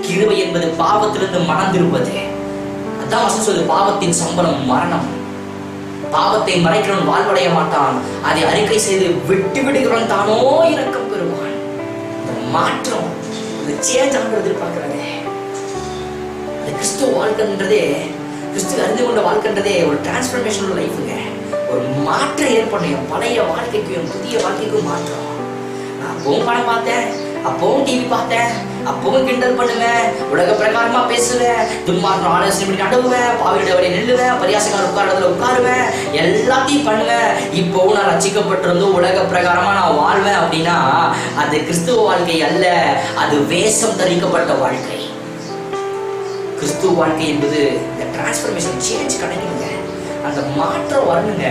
கிருபை என்பது பாவத்திலிருந்து மனம் திரும்புவது. அதான் வசனம் சொல்லுது, பாவத்தின் சம்பளம் மரணம். பாவத்தை மறைக்கிறவன் வாழ்வடைய மாட்டான், அதை அறிக்கை செய்து விட்டு விடுகிறவன் தானோ இரக்கம் பெறுவான். மாற்றம், சேஞ்ச் ஆகிறது எதிர்பார்க்கிறானே. கிறிஸ்துவ வாழ்க்கைன்றதே, கிறிஸ்துவ அறிந்து கொண்ட வாழ்க்கைன்றதே ஒரு டிரான்ஸ்ஃபர்மேஷன் லைஃபுங்க. ஒரு மாற்றம் ஏற்படும். பழைய வாழ்க்கைக்கும் புதிய வாழ்க்கைக்கும் மாற்றம். நான் அப்பவும் படம் பார்த்தேன், அப்பவும் டிவி பார்த்தேன், அப்பவும் கிண்டல் பண்ணுவேன், உலக பிரகாரமா பேசுவேன், துன்மார்க்கம் ஆலோசனை பண்ணி நடுவேன், பாவிட வழி நில்லுவேன், பரியாசக்கார உட்காரத்துல உட்காருவேன், எல்லாத்தையும் பண்ணுவேன். இப்போவும் நான் ரட்சிக்கப்பட்டிருந்தோம் உலக பிரகாரமா நான் வாழ்வேன் அப்படின்னா அது கிறிஸ்துவ வாழ்க்கை அல்ல, அது வேஷம் தரிக்கப்பட்ட வாழ்க்கை. கிறிஸ்துவ வாழ்க்கை என்பது இந்த டிரான்ஸ்ஃபர்மேஷன், சேஞ்ச் கிடைக்குங்க. அந்த மாற்றம் வரணுங்க,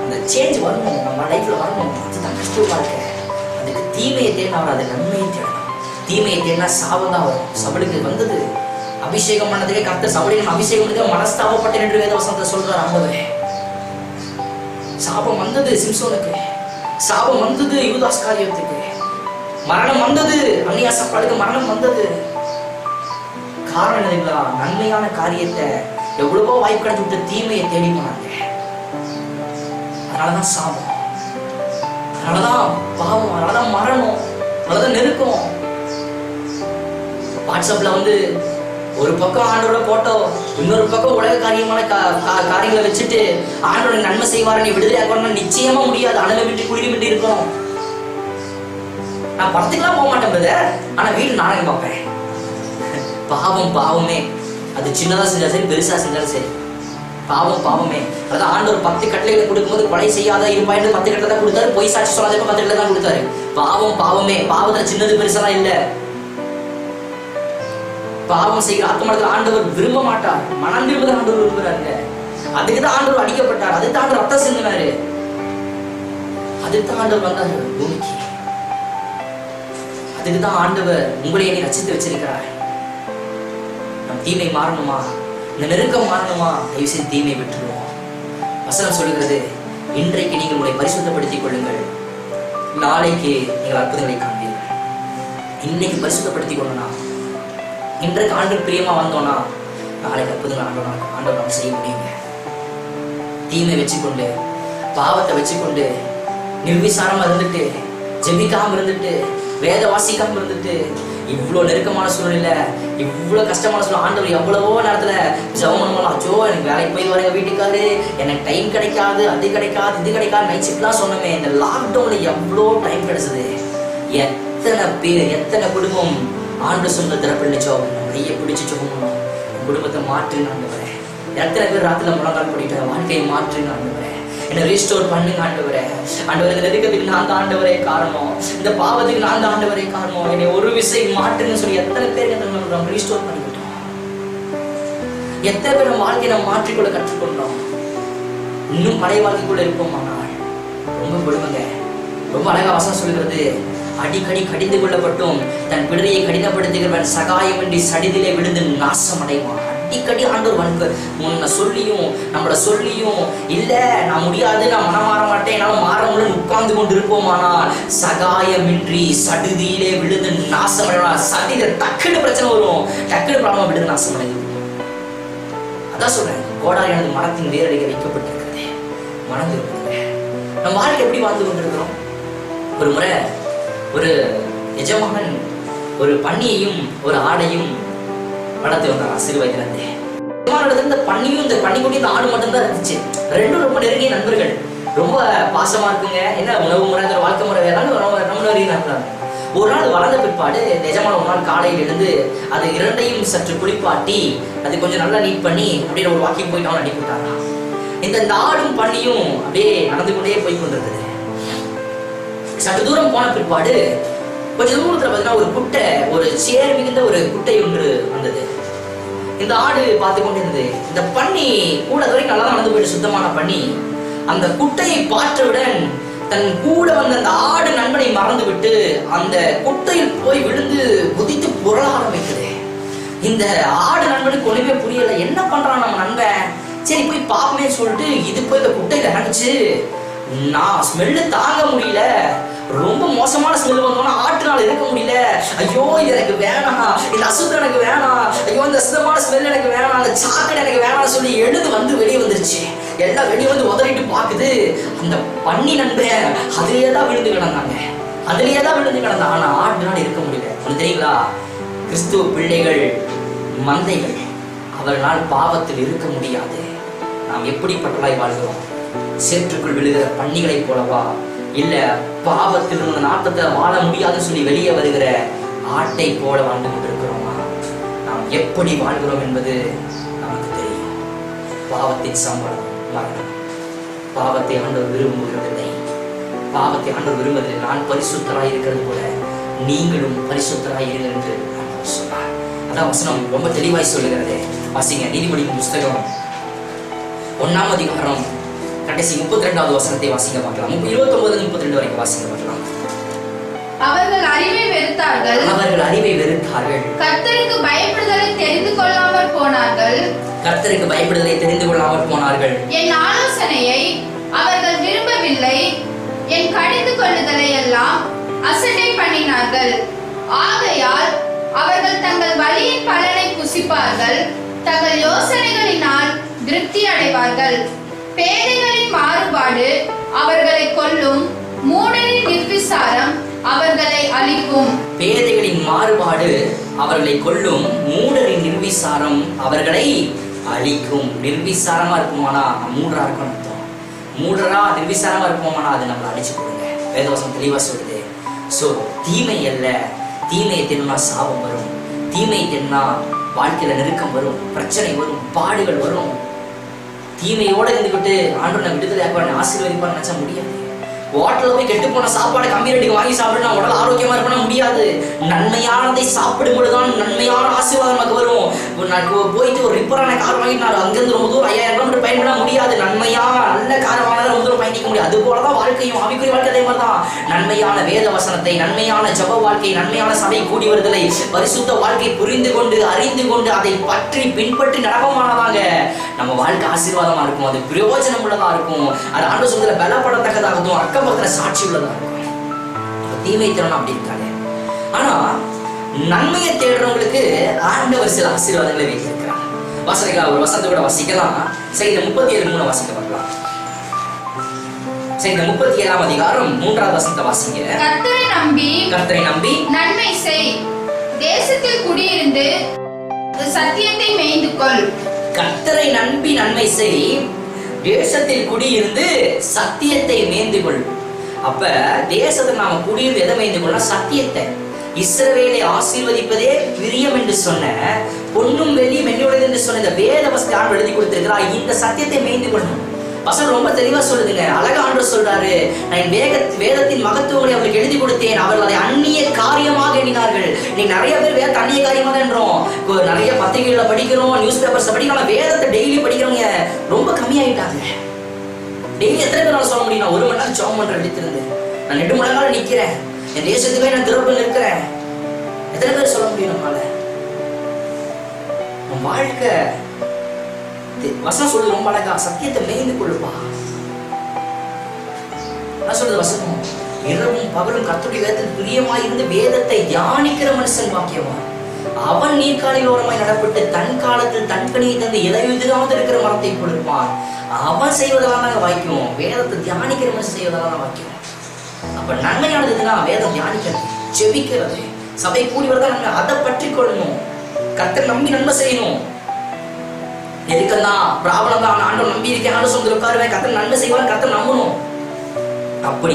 அந்த சேஞ்ச் வரணும், நம்ம லைஃப்ல வரணும். அதுதான் கிறிஸ்துவ வாழ்க்கை. அதுக்கு தீமையை தேடினா அது நன்மையை தேடணும். தீமையை தேடினா சாபம் தான் வரும். சபலுக்கு வந்தது அபிஷேகம் பண்ணதுக்கே கர்த்தர் சபலின் அபிஷேகம் பண்ணதுக்கு மனஸ்தாபப்பட்டேன் என்று வேதவசனத்தை சொல்றார் ஆண்டவரே. சாபம் வந்தது சிம்சோனுக்கு, சாபம் வந்தது யூதாஸ் காரியத்துக்கு, மரணம் வந்தது அன்னியா சப்பாளுக்கு, மரணம் வந்தது. காரணம் என்னதுங்களா? நன்மையான காரியத்தை எவ்வளவோ வாய்ப்பு கிடைச்சு விட்டு தீமையை தேடி போனாங்க. அதனாலதான் சாபம், அதனாலதான் பாவம், அதனாலதான் மரணம், அதனாலதான் நெருக்கம். வாட்ஸ்அப்ல ஒரு பக்கம் ஆண்டோட போட்டோ, இன்னொரு பக்கம் உலக காரியமான காரியங்களை வச்சுட்டு ஆண்டோட நன்மை செய்வார், நீ விடுதலை ஆக்கணும் நிச்சயமா முடியாது. அனலை விட்டு குளிரி விட்டு இருக்கணும். நான் படத்துக்கெல்லாம் போக மாட்டேன் பிரதர், ஆனா வீட்டு நாடகம் பார்ப்பேன். பாவம் பாவமே, அது சின்னதா செஞ்சாலும் சரி, பெருசா செஞ்சாலும் சரி. பாவம் பாவமே. அதான் ஆண்டவர் 10 கட்டளைகளை கொடுக்கும்போது கொலை செய்யாத இருப்பாய் 10 கட்டளை தான் கொடுத்தாரு. பொய் சாட்சி சொல்லாத 10 கட்டளை தான் கொடுத்தாரு. பாவம் பாவமே. பாவத்துல சின்னது பெருசெல்லாம் இல்ல. பாவம் செய்கிற ஆத்மாக்களை ஆண்டவர் விரும்ப மாட்டார். மனம் திரும்புவதை ஆண்டவர் விரும்புறாங்க. அதுக்குதான் ஆண்டவர் அடிக்கப்பட்டார். அதுக்கு ஆண்டவர் ரத்தம் சிந்தினாரு. அதுக்கு ஆண்டவர் வந்தாரு பூமிக்கு. அதுக்குதான் ஆண்டவர் உங்களை என்னை ரசித்து வச்சிருக்கிறார். நம் தீமை மாறணுமா, இந்த நெருக்கம் மாறணுமா, தயவு செய்து தீமை விட்டுருவோம். வசனம் சொல்லுகிறது, இன்றைக்கு நீங்கள் உங்களை பரிசுத்தப்படுத்திக் கொள்ளுங்கள், நாளைக்கு நீங்கள் அற்புதங்களை காண்பீர்கள். இன்னைக்கு பரிசுத்தப்படுத்திக் கொள்ளணும்னா, இன்றைக்கு ஆண்டவர் பிரியமா வந்தோம்னா நாளைக்கு அற்புதங்கள் ஆண்டவர் நம்ம செய்ய முடியுங்க. தீமை வச்சுக்கொண்டு, பாவத்தை வச்சுக்கொண்டு, நிர்விசாரமா இருந்துட்டு, ஜெபிக்காம இருந்துட்டு, வேத வாசிக்காம இருந்துட்டு, இவ்வளவு நெருக்கமான சூழ்நிலை, இவ்வளவு கஷ்டமான சூழ்நிலை, ஆண்டவர் எவ்வளவோ நேரத்துல ஜெபம் பண்ணுவோம். அச்சோ எனக்கு வேலைக்கு போய் வரேங்க வீட்டுக்காரு, எனக்கு டைம் கிடைக்காது, அது கிடைக்காது, இது கிடைக்காது, நைட் ஷிஃப்ட்லாம் சொன்னோமே. இந்த லாக்டவுன்ல எவ்வளோ டைம் கிடைச்சது. எத்தனை பேர், எத்தனை குடும்பம் ஆண்டு சொந்த திறப்பில் ஜெபம் கையை பிடிச்சி ஜெபம் பண்ணோம். குடும்பத்தை மாற்றுங்க ஆண்டவரே. எத்தனை பேர் ராத்திரில முழங்கால் பண்ணிட்டு வாழ்க்கையை மாற்றுங்க ஆண்டவரே, என்ன ரீஸ்டோர் பண்ணுங்க ஆண்டவரே. ஆண்டவரே, இந்த நெருக்கத்துக்கு நான் தான் ஆண்டவரே காரணம், இந்த பாவத்துக்கு நான் தான் ஆண்டவரே காரணம், என்னை ஒரு விசை மாற்றுன்னு சொல்லி எத்தனை பேர் நம்ம ரீஸ்டோர் பண்ணிக்கிட்டோம். எத்தனை பேர் நம்ம வாழ்க்கையை நம்ம மாற்றிக்கொள்ள கற்றுக்கொண்டோம். இன்னும் பழைய வாழ்க்கைக்குள்ள இருப்போமானால் ரொம்ப கொடுமைங்க. ரொம்ப அழகா வசனம் சொல்கிறது, அடிக்கடி கடிந்து கொள்ளப்பட்டும் தன் பிடரையை கடினப்படுத்துகிறவன் சகாயமின்றி சடிதிலே விழுந்து நாசம் அடைவான். அடிக்கடி ஆண்டவர் உன்னை சொல்லியும் நம்மள சொல்லியும் இல்ல நான் முடியாது, நான் மனம் மாற மாட்டேன், என்னாலும் மாற முடியும் உட்கார்ந்து கொண்டு இருப்போமானால் சகாயமின்றி சடுதியிலே விழுந்து நாசம் அடைவான். சதியில டக்குன்னு பிரச்சனை வரும், டக்குன்னு ப்ராப்ளம் விழுந்து நாசம் அடைந்து. அதான் சொல்றேன், கோடாரியானது மரத்தின் வேரடிக்க வைக்கப்பட்டிருக்கிறது. மனம் இருக்கிறது. நம்ம வாழ்க்கை எப்படி வாழ்ந்து கொண்டிருக்கிறோம்? ஒரு முறை ஒரு எஜமானன் ஒரு பன்னியையும் ஒரு ஆடையும் வளர்த்து வந்தாங்க சிறு வயதிலிருந்தே. இந்த பன்னியும் இந்த பன்னிக்குட்டி இந்த ஆடு மட்டும்தான் இருந்துச்சு. ரெண்டும் ரொம்ப நெருங்கிய நண்பர்கள், ரொம்ப பாசமா இருக்குங்க. என்ன உணவு முறை, வாழ்க்கை முறை வேறாலும் ரொம்ப நெருங்கிய நண்பர்கள். ஒரு நாள் வளர்ந்த பிற்பாடு எஜமான ஒரு நாள் காலையில் எழுந்து அது இரண்டையும் சற்று குளிப்பாட்டி அது கொஞ்சம் நல்லா நீட் பண்ணி அப்படியே ஒரு வாக்கிங் போயிட்டு அவன் அனுப்பிவிட்டாங்க. இந்த ஆடும் பன்னியும் அப்படியே நடந்து கொண்டே போய் கொண்டிருந்தது. சற்று தூரம் போன பிற்பாடு கொஞ்சம் தூரத்துல பார்த்தீங்கன்னா ஒரு குட்டை, ஒரு சேர் மிகுந்த ஒரு குட்டை ஒன்று வந்தது. இந்த ஆடு பார்த்து கொண்டிருந்தது. இந்த பன்னி கூட வரைக்கும் நல்லா நடந்து போயிட்டு சுத்தமான பன்னி அந்த குட்டையை பார்த்தவுடன் தன் கூட வந்த அந்த ஆடு நண்பனை மறந்து விட்டு அந்த குட்டையில் போய் விழுந்து குதித்து புரள ஆரம்பிக்குது. இந்த ஆடு நண்பனுக்கு ஒண்ணுமே புரியல, என்ன பண்றான் நம்ம நண்பன், சரி போய் பாப்பமே சொல்லிட்டு இது போய் இந்த குட்டையில இறங்குச்சு. நான் ஸ்மெல்லு தாங்க முடியல, ரொம்ப மோசமான ஸ்மெல் வந்தோம்னா ஆட்டுனால இருக்க முடியல. ஐயோ இது எனக்கு வேணாம், இந்த அசுத்தம் எனக்கு வேணாம், ஐயோ இந்த அசுத்தமான ஸ்மெல் எனக்கு வேணாம், அந்த சாக்கடை எனக்கு வேணாம்னு சொல்லி எழுந்து வந்து வெளியே வந்துருச்சு. எல்லாம் வெளியே வந்து உதறிட்டு பாக்குது. அந்த பன்னி நண்பன் அதுலயே தான் விழுந்து கிடந்தாங்க, அதுலயே தான் விழுந்து கிடந்தான். ஆனா ஆட்டுனால இருக்க முடியல. உங்களுக்கு தெரியுங்களா, கிறிஸ்துவ பிள்ளைகள் மந்தைகள் அவர்களால் பாவத்தில் இருக்க முடியாது. நாம் எப்படிப்பட்டவர்களாய் வாழ்கிறோம்? சேற்றுக்குள் விழுகிற பன்னிகளை போலவா, இல்ல பாவத்தில் இருந்த நாட்டத்தை வாழ முடியாதுன்னு சொல்லி வெளியே வருகிற ஆட்டை போல வாழ்ந்து கொண்டிருக்கிறோமா? நாம் எப்படி வாழ்கிறோம் என்பது நமக்கு தெரியும். பாவத்தின் சம்பளம் மரணம். பாவத்தை ஆண்டவர் விரும்புகிறதில்லை. பாவத்தை ஆண்டவர் விரும்புவதில்லை. நான் பரிசுத்தராய் இருக்கிறது போல நீங்களும் பரிசுத்தராய் இருங்கள் என்று ஆண்டவர் சொன்னார். அதான் வசனம் ரொம்ப தெளிவாய் சொல்லுகிறது. வாசிங்க, நீதிமொழியின் புஸ்தகம் 1ஆம் அதிகாரம் கடைசி 32வது வசனத்தை வாசிங்க பார்க்கலாம். 29-32 வரைக்கும் வாசிங்க பார்க்கலாம். அவர்கள் அறிவை வெறுத்தார்கள், கர்த்தருக்கு பயப்படுதலை தெரிந்து கொள்ளாமல் போனார்கள். என் ஆலோசனையை அவர்கள் விரும்பவில்லை, என் கடிந்து கொள்ளுதலை எல்லாம் அசட்டை பண்ணினார்கள். ஆகையால் அவர்கள் தங்கள் வழியின் பலனை புசிப்பார்கள், தங்கள் யோசனைகளினால் திருப்தி அடைவார்கள். பேதைகளின் மாறுபாடு அவர்களை கொல்லும், மூடரின் நிர்விசாரம் அவர்களை அழிக்கும். பேதைகளின் மாறுபாடு அவர்களை கொல்லும், மூடரின் நிர்விசாரம் அவர்களை அழிக்கும். நிர்விசாரமா இருக்குமானா மூடரா இருக்கணும் அர்த்தம். மூடரா நிர்விசாரமா இருக்குமானா அது நம்மளை அழிச்சு கொடுங்க. வேதவசம் தெளிவா சொல்லுது. சோ தீமை அல்ல, தீமையை தின்னா சாபம் வரும், தீமை தின்னா வாழ்க்கையில நெருக்கம் வரும், பிரச்சனை வரும், பாடுகள் வரும். தீமையோட இருந்துக்கிட்டு ஆண்டவர் நான் விடுதலை ஆக்குவார் ஆசீர்வதிப்பான்னு நினைச்சா முடியாது. ஹோட்டல்ல போய் கெட்டு போன சாப்பாடு கம்மி ரேட்டுக்கு வாங்கி சாப்பிட்டு நான் உடல் ஆரோக்கியமா இருப்பேன் முடியாது. நன்மையானதை சாப்பிடும் பொழுதுதான் நன்மையான ஆசீர்வாதம் நமக்கு வரும். போயிட்டு ஒரு ரிப்பரான கார் வாங்கிட்டு நான் அங்கிருந்து ரொம்ப தூரம் 5000 கிலோமீட்டர் பயன்பட முடியாது. நன்மையா நல்ல கார் வாங்கினா ரொம்ப தூரம் பயணிக்க முடியாது. அது போலதான் வாழ்க்கையும், ஆவிக்குரிய வாழ்க்கை அதே மாதிரிதான். நன்மையான வேத வசனத்தை, நன்மையான ஜப வாழ்க்கை, நன்மையான சபை கூடி வருதலை, பரிசுத்த வாழ்க்கை புரிந்து கொண்டு அறிந்து கொண்டு அதை பற்றி பின்பற்றி நடக்கமானதாங்க நம்ம வாழ்க்கை ஆசீர்வாதமா இருக்கும். அது பிரயோஜனம் உள்ளதா இருக்கும். அது ஆண்டு சொல்ல பலப்படத்தக்கதாகவும் அக்கம் பக்கத்துல சாட்சி உள்ளதா இருக்கும். தீமை திறன் அப்படி இருக்காது. ஆனா நன்மையை தேடுறவங்களுக்கு ஆண்டவர் சில ஆசீர்வாதங்களை வைத்திருக்கிறார். வாசனைகளா ஒரு வசனத்தை கூட வாசிக்கலாம். சங்கீதம் 37:3 வாசிக்க பார்க்கலாம். சங்கீதம் 37ஆம் அதிகாரம் 3வது வசனத்தை வாசிங்க. கர்த்தரை நம்பி நன்மை செய், தேசத்தில் குடியிருந்து சத்தியத்தை மேய்ந்து கொள். கர்த்தரை நம்பி நன்மை செய், தேசத்தில் குடியிருந்து சத்தியத்தை மேய்ந்து கொள். அப்ப தேசத்தை நாம குடியிருந்து எதை மேய்ந்து கொள்ளா? சத்தியத்தை. இஸ்ரவேலை ஆசீர்வதிப்பதே பிரியம் என்று சொன்ன, பொன்னும் வெள்ளியும் என்னுடையது என்று சொன்ன இந்த வேத வசனத்தை ஆண்டு எழுதி கொடுத்திருக்கிறார். இந்த சத்தியத்தை மேய்ந்து கொள்ளணும். வசனம் ரொம்ப தெளிவா சொல்லுதுங்க. அழகா ஆண்டு சொல்றாரு, நான் வேதத்தின் மகத்துவங்களை அவர்களுக்கு எழுதி கொடுத்தேன், அவர்கள் அதை அந்நிய காரியமாக எண்ணினார்கள். நீ நிறைய பேர் வேதத்தை அந்நிய காரியமாக என்றோம். நிறைய பத்திரிகைகளை படிக்கிறோம், நியூஸ் பேப்பர்ஸ் படிக்கிறோம், வேதத்தை டெய்லி படிக்கிறவங்க ரொம்ப கம்மியாயிட்டாங்க. டெய்லி எத்தனை பேர் சொல்ல முடியும்? நான் 1 மணி நேரம் ஜெபம் பண்றேன், எடுத்திருந்து நான் 2 மணி நேரம் நிக்கிறேன், என் தேசத்துக்கே நான் திறப்பில் இருக்கிறேன். எத்தனை பேர் சொல்ல முடியும் நம்மளால? உன் வாழ்க்கை வசனம் சொல்றது ரொம்ப அழகா, சத்தியத்தை மேய்ந்து கொள்ளுப்பா. நான் சொல்றது வசனம், இரவும் பகலும் கர்த்தருடைய வேதத்தில் பிரியமாய் இருந்து வேதத்தை தியானிக்கிற மனுஷன் பாக்கியவான். அவன் நீர்க்காலில் ஓரமாய் நடப்பட்டு தன் காலத்தில் தன் கனியை தந்து இலையுதிராவது இருக்கிற மரத்தை கொடுப்பான். அவன் செய்வதெல்லாம் தாங்க வாய்க்கும். வேதத்தை தியானிக்கிற மனுஷன் செய்வதெல்லாம் தான் வாய்க்கும். அப்ப நன்மையானதுன்னா வேதம் தியானிக்கிறது, ஜெபிக்கிறது, சபை கூடி வரதான் நன்மை. அதை பற்றி கொள்ளணும். கர்த்தரை நம்பி நன்மை செய்யணும். நெருக்கம்தான், பிராபலம் தான், ஆண்டவன் நம்பி இருக்கேன், ஆண்டு சொந்த உட்காருவேன், கர்த்தர் நன்மை செய்வான், கர்த்தர் நம்பணும். அப்படி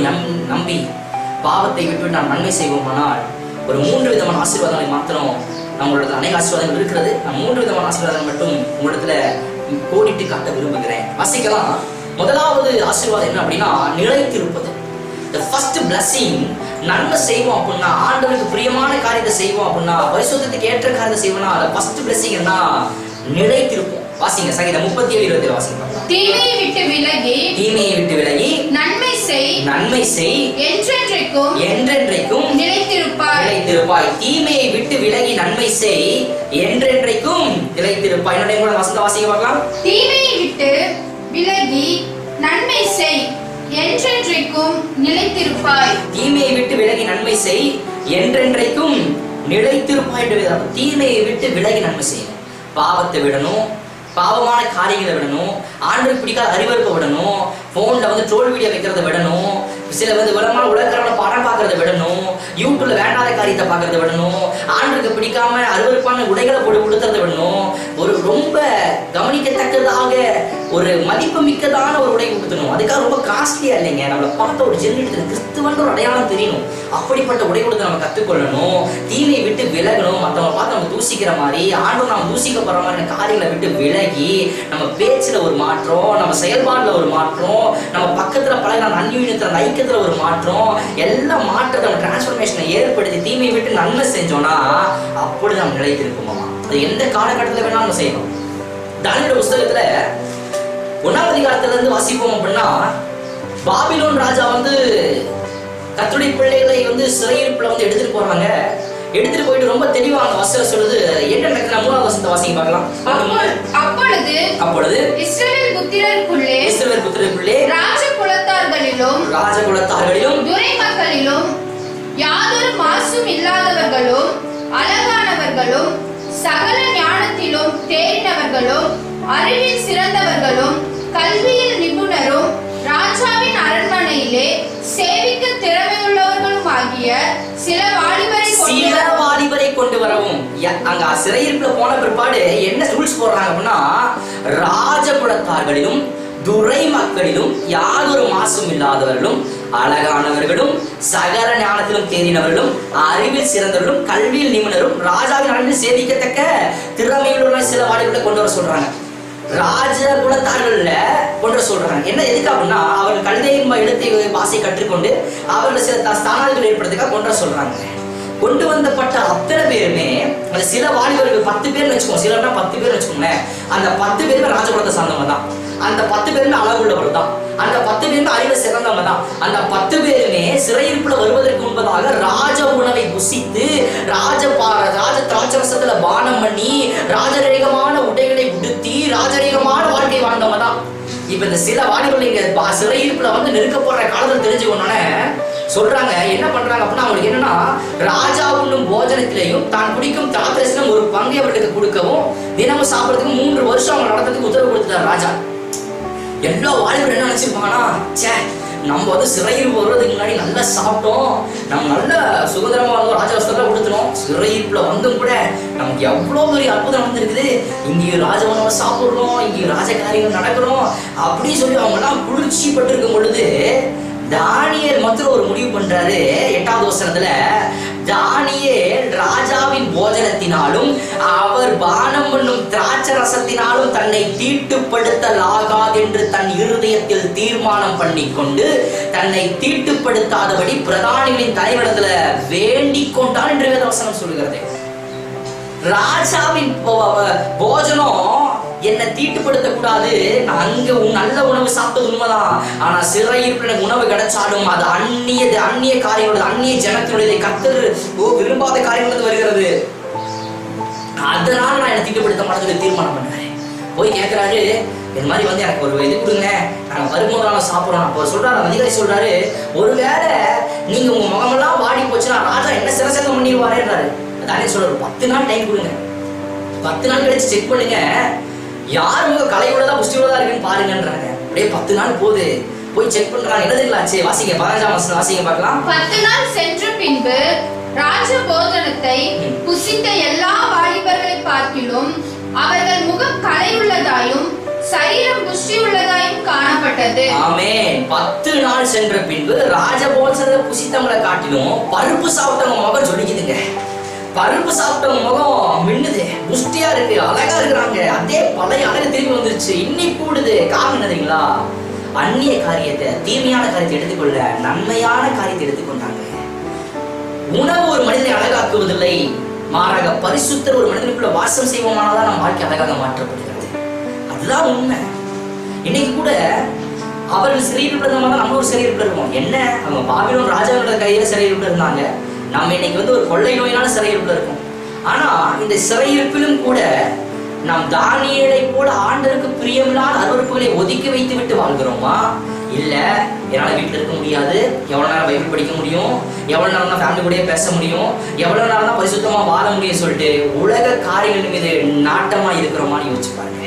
நம்பி பாவத்தை விட்டு நாம் நன்மை செய்வோமானால் ஒரு 3 விதமான ஆசீர்வாதங்களை மாத்திரம் நம்மளோட அநேக ஆசீர்வாதங்கள் இருக்கிறது. நான் 3 விதமான ஆசீர்வாதங்கள் மட்டும் உங்களிடத்துல கோடிட்டு காட்ட விரும்புகிறேன். வாசிக்கலாம். முதலாவது ஆசீர்வாதம் என்ன அப்படின்னா, நிலைத்திருப்பது. The first blessing, நன்மை செய்வோம் அப்படின்னா, ஆண்டவருக்கு பிரியமான காரியத்தை செய்வோம் அப்படின்னா, பரிசுத்தத்துக்கு ஏற்ற காரியத்தை செய்வோம்னா, ஃபர்ஸ்ட் blessing என்ன? நிலைத்திருப்போம். வாசிங்க சங்கீதம் 37:20 வாசிங்க. தீமையை விட்டு விலகி நன்மை செய், என்றென்றைக்கும் நிலைத்திருப்பாய். தீமையை விட்டு விலகி நன்மை செய், என்றென்றைக்கும் நிலைத்திருப்பாய். என்னுடைய கூட வசனத்தை வாசிங்க பார்க்கலாம். தீமையை விட்டு விலகி நன்மை செய், என்றென்றைக்கும் நிலைத்திருப்பாய். தீமையை விட்டு விலகி நன்மை செய், என்றென்றைக்கும் நிலைத்திருப்பாய். தீமையை விட்டு விலகி நன்மை செய்யணும். பாவத்தை விடணும், பாவமான காரியங்களை விடணும், ஆண்டவருக்கு பிடிக்காத அறிவறுப்பை விடணும், போன்ல ட்ரோல் வீடியோ வைக்கிறத விடணும், சில விதமான உலகமான படம் பார்க்கறத விடணும், யூடியூப்ல வேண்டாத காரியத்தை பார்க்கறத விடணும், ஆண்டவருக்கு பிடிக்காம அருவருப்பான உடைகளை போட்டு கொடுத்துறத விடணும். ஒரு ரொம்ப கவனிக்கத்தக்கதாக ஒரு மதிப்பு மிக்கதான ஒரு உடை கொடுத்தணும். அதுக்காக ரொம்ப காஸ்ட்லியா இல்லைங்க, நம்மளை பார்த்த ஒரு ஜென்ரேட்டர் கிறிஸ்துவன்ற ஒரு அடையாளம் தெரியணும். அப்படிப்பட்ட உடை கொடுத்து நம்ம கற்றுக்கொள்ளணும். தீமையை விட்டு விலகணும். மற்றவங்க பார்த்து நம்ம தூசிக்கிற மாதிரி, ஆண்டவர் நம்ம தூசிக்கப்படுற மாதிரி காரியங்களை விட்டு விலகி நம்ம பேச்சுல ஒரு மாற்றம், நம்ம செயல்பாடுல ஒரு மாற்றம், நம்ம பக்கத்துல பழகின அந்நியத்துல ஐக்கியத்துல ஒரு மாற்றம், எல்லா மாற்றத்தை நம்ம டிரான்ஸ்ஃபர்மேஷனை ஏற்படுத்தி தீமையை விட்டு நன்மை செஞ்சோம்னா அப்படி நம்ம நிலைத்திருக்குமா. அது எந்த காலகட்டத்தில் வேணாலும் நம்ம செய்யணும். தானியேல் புத்தகத்துல 1ஆம் அதிகாரத்துல இருந்து வாசிப்போம் அப்படின்னா, பாபிலோன் ராஜா கர்த்தருடைய பிள்ளைகளை சிறையிருப்புல எடுத்துட்டு போறாங்க. எடுத்துட்டு போயிட்டு ரொம்ப தெளிவா அந்த வசனம் சொல்லுது. என்ன நடக்குது? 3ஆவது வசனத்தை வாசிங்க பார்க்கலாம். அப்பொழுது இஸ்ரவேல் புத்திரருக்குள்ளே ராஜகுலத்தார்களிலும் துரை மக்களிலும் யாதொரு மாசும் இல்லாதவர்களும் அழகானவர்களும் சகல ஞானத்திலும் தேறினவர்களும் அறிவில் சிறந்தவர்களும் கல்வியில் நிபுணரும் ராஜாவின் அரண்மனையிலே சேவிக்க திறமையுள்ளவர்களும் ஆகிய சில வாலிபரை கொண்டு வரவும். அங்க சிறையிருப்புல போன பிற்பாடு என்ன ரூல்ஸ் போடுறாங்க அப்படின்னா, ராஜகுலத்தார்களிலும் துரை மக்களிலும் யாதொரு மாசும் இல்லாதவர்களும் அழகானவர்களும் சகல ஞானத்திலும் தேறினவர்களும் அறிவில் சிறந்தவர்களும் கல்வியில் நிபுணரும் ராஜாவின் அரண்மனையில் சேவிக்கத்தக்க திறமையுள்ள சில வாலிபரை கொண்டு வர சொல்றாங்க. ராஜ குலத்தார்கள்ல கொன்ற சொல்றாங்க. என்ன எதுக்கு அப்படின்னா அவர்கள் கல்தையின் எழுத்தை வாசி கற்றுக்கொண்டு அவர்கள் சில ஸ்தானாதிகள் ஏற்படுறதுக்காக கொன்ற சொல்றாங்க. கொண்டு வந்தப்பட்ட அத்தனை பேருமே அந்த சில வாலிபர்கள் 10 பேர் வச்சுக்கோங்க, சிலர்னா 10 பேர் வச்சுக்கோங்களேன். அந்த 10 பேருமே ராஜகுலத்தை சார்ந்தவங்க தான். அந்த 10 பேருமே அளவுள்ளவர் தான். அந்த 10 பேருமே அறிவு சிறந்தவங்க தான். அந்த 10 பேருமே சிறையிருப்புல வருவதற்கு முன்பதாக ராஜ உணவை புசித்து ராஜ திராட்சரசத்துல பானம் பண்ணி ராஜரீகமான உடைகளை உடுத்தி ராஜரீகமான வாழ்க்கை வாழ்ந்தவங்க தான். இப்ப இந்த சில வாலிபர்கள் இங்க சிறையிருப்புல வந்து நெருக்கப்படுற காலத்துல தெரிஞ்சுக்கணும்னே சொல்றாங்க. என்ன பண்றாங்க அப்படின்னா அவங்களுக்கு என்னன்னா ராஜா உண்ணும் போஜனத்திலையும் தான் குடிக்கும் திராட்சரசத்திலும் ஒரு பங்கை அவர்களுக்கு கொடுக்கவும் தினமும் சாப்பிடறதுக்கு 3 வருஷம் அவங்க நடத்துறதுக்கு உத்தரவு கொடுத்துட்டார் ராஜா. எல்லா வாலிபர் என்ன நினைச்சிருப்பாங்கன்னா, சே நம்ம வந்து சிறையில் வருவதுக்கு முன்னாடி நல்லா சாப்பிட்டோம், நம்ம நல்ல சுதந்திரமா இருந்தோம், ராஜவஸ்திரம் கொடுத்துனோம், சிறையிருப்புல வந்தும் கூட நமக்கு எவ்வளவு பெரிய அற்புதம் நடந்திருக்குது, இங்கே ராஜவனமா சாப்பிடுறோம், இங்கே ராஜ காரியங்கள் நடக்கிறோம் அப்படின்னு சொல்லி அவங்க எல்லாம் குளிர்ச்சி பட்டிருக்கும் பொழுது தானியேல் மாத்திரம் ஒரு முடிவு பண்றாரு. 8வது வசனத்துல தானியேல் ராஜாவின் போஜனத்தினாலும் அவர் பானம் பண்ணும் திராட்சை ரசத்தினாலும் தன்னை தீட்டுப்படுத்தலாகாது என்று தன் இருதயத்தில் தீர்மானம் பண்ணிக்கொண்டு தன்னை தீட்டுப்படுத்தாதபடி பிரதானிகளின் தலைவரிடத்துல வேண்டிக் கொண்டான் என்று வேதவசனம் சொல்லுகிறது. ராஜாவின் போஜனம் என்ன தீட்டுப்படுத்த கூடாது, நான் அங்க நல்ல உணவு சாப்பிட்டது உண்மைதான், ஆனா சிறையிருப்பு எனக்கு உணவு கிடைச்சாலும் அது அந்நிய காரியங்களோட அந்நிய ஜனத்தினுடைய கர்த்தர் விரும்பாத காரியங்கள் வருகிறது, அதனால நான் என்ன தீட்டுப்படுத்த மாட்டேன்னு தீர்மானம் பண்ணேன். போய் கேட்கிறாரு, இந்த மாதிரி வந்து எனக்கு ஒரு இது கொடுங்க, நாங்க வரும்போது சாப்பிடுறோம். அப்போ சொல்றாரு அதிகாரி சொல்றாரு, ஒருவேளை நீங்க உங்க முகமெல்லாம் வாடி போச்சுன்னா ராஜா என்ன சிரசேதம் பண்ணிடுவாருன்றாரு. தானே சொல்றாரு 10 நாள் டைம் கொடுங்க, 10 நாள் கழிச்சு செக் பண்ணுங்க, யார் உங்க கலையுள்ளதா புஷ்டியுள்ளதா இருக்குன்னு பாருங்கன்றாங்க. அப்படியே 10 நாள் போகுது, போய் செக் பண்றாங்க. என்ன தெரியலாச்சு, வாசிங்க 15ஆம் வசனம் வாசிங்க பார்க்கலாம். 10 நாள் சென்ற பின்பு ராஜ போஜனத்தை புசித்த எல்லா வாலிபர்களை பார்க்கிலும் அவர்கள் முகம் கலையுள்ளதாயும் சரீரம் புஷ்டியுள்ளதாயும் காணப்பட்டது. ஆமென். 10 நாள் சென்ற பின்பு ராஜ போஜனத்தை புசித்தவங்களை காட்டிலும் பருப்பு சாப்பிட்டவங்க முகம் சொல்லிக்குதுங்க. பருப்பு சாப்பிட்டவங்க முகம் மின்னுது, புஷ்டியா இருக்கு, அழகா இருக்கிறாங்க, அதே பழைய அழகு திரும்பி வந்துருச்சு, இன்னைக்கு கூடுது. காரணம் என்னதுங்களா, அந்நிய காரியத்தை தீமையான காரியத்தை எடுத்துக்கொள்ள நன்மையான காரியத்தை எடுத்துக்கொண்டாங்க. உணவு ஒரு மனிதனை அழகாக்குவதில்லை, மாறாக பரிசுத்தர் ஒரு மனிதனுக்குள்ள வாசம் செய்வோமானதான் நம்ம வாழ்க்கை அழகாக மாற்றப்படுகிறது. அதுதான் உண்மை. இன்னைக்கு கூட அவர்கள் சிறையிருப்புல இருந்தாங்க, நம்ம ஒரு சிறையிருப்புல இருக்கோம். என்ன, அவங்க பாபிலோன் ராஜாவோட கையில சிறையிருப்புல இருந்தாங்க, நம்ம இன்னைக்கு வந்து ஒரு கொள்ளை நோயினால சிறையிருப்புல இருக்கோம். ஆனா இந்த சிறையிருப்பிலும் கூட நாம் தானியேலை போல ஆண்டவருக்கு பிரியமில்லாத அருவருப்புகளை ஒதுக்கி வைத்து விட்டு வாழ்கிறோமா? இல்ல என்னால வீட்டுல இருக்க முடியாது, எவ்வளவு நேரம் பைபிள் படிக்க முடியும், எவ்வளவு நேரம் தான் ஃபேமிலி கூட பேச முடியும், எவ்வளவு நேரம் தான் பரிசுத்தமா வாழ முடியும் சொல்லிட்டு உலக காரியங்கள் மீது நாட்டமா இருக்கிறோமான்னு யோசிச்சு பாருங்க.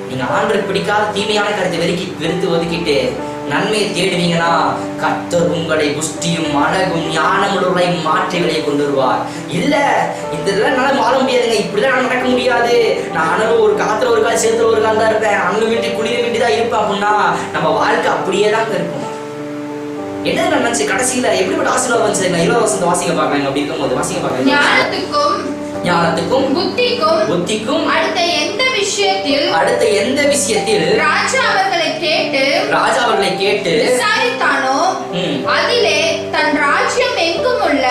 நீங்க ஆண்டவருக்கு பிடிக்காத தீமையான காரியத்தை வெறுத்து ஒதுக்கிட்டு நன்மையை தேடுவீங்கன்னா கர்த்தர் உங்களை புஷ்டியும் அழகும் ஞானமுள்ளவர்களை மாற்றி வெளியே கொண்டு வருவார். இல்ல இதெல்லாம் என்னால வாழ முடியாதுங்க, இப்படிதான் நடக்க முடியாது, நானும் ஒரு காத்துல ஒரு கால் சேர்த்துல ஒரு கால் தான் இருப்பேன், அங்க வீட்டு குளிர வேண்டிதான் இருப்பேன் அப்படின்னா நம்ம வாழ்க்கை அப்படியே தான் இருக்கும். என்ன நினைச்சு கடைசியில எப்படிப்பட்ட ஆசீர்வாதம் வந்துச்சு? 20 வசனத்தை வாசிக்க பார்க்கலாங்க. அப்படி இருக்கும்போது வாசிக்க பார்க்கலாம். ஞானத்துக்கும் புத்திக்கும் அடுத்த எந்த விஷயத்தில் ராஜா அவர்களை கேட்டு விசாரித்தானோ அதிலே தன் ராஜ்யம் எங்கும் உள்ள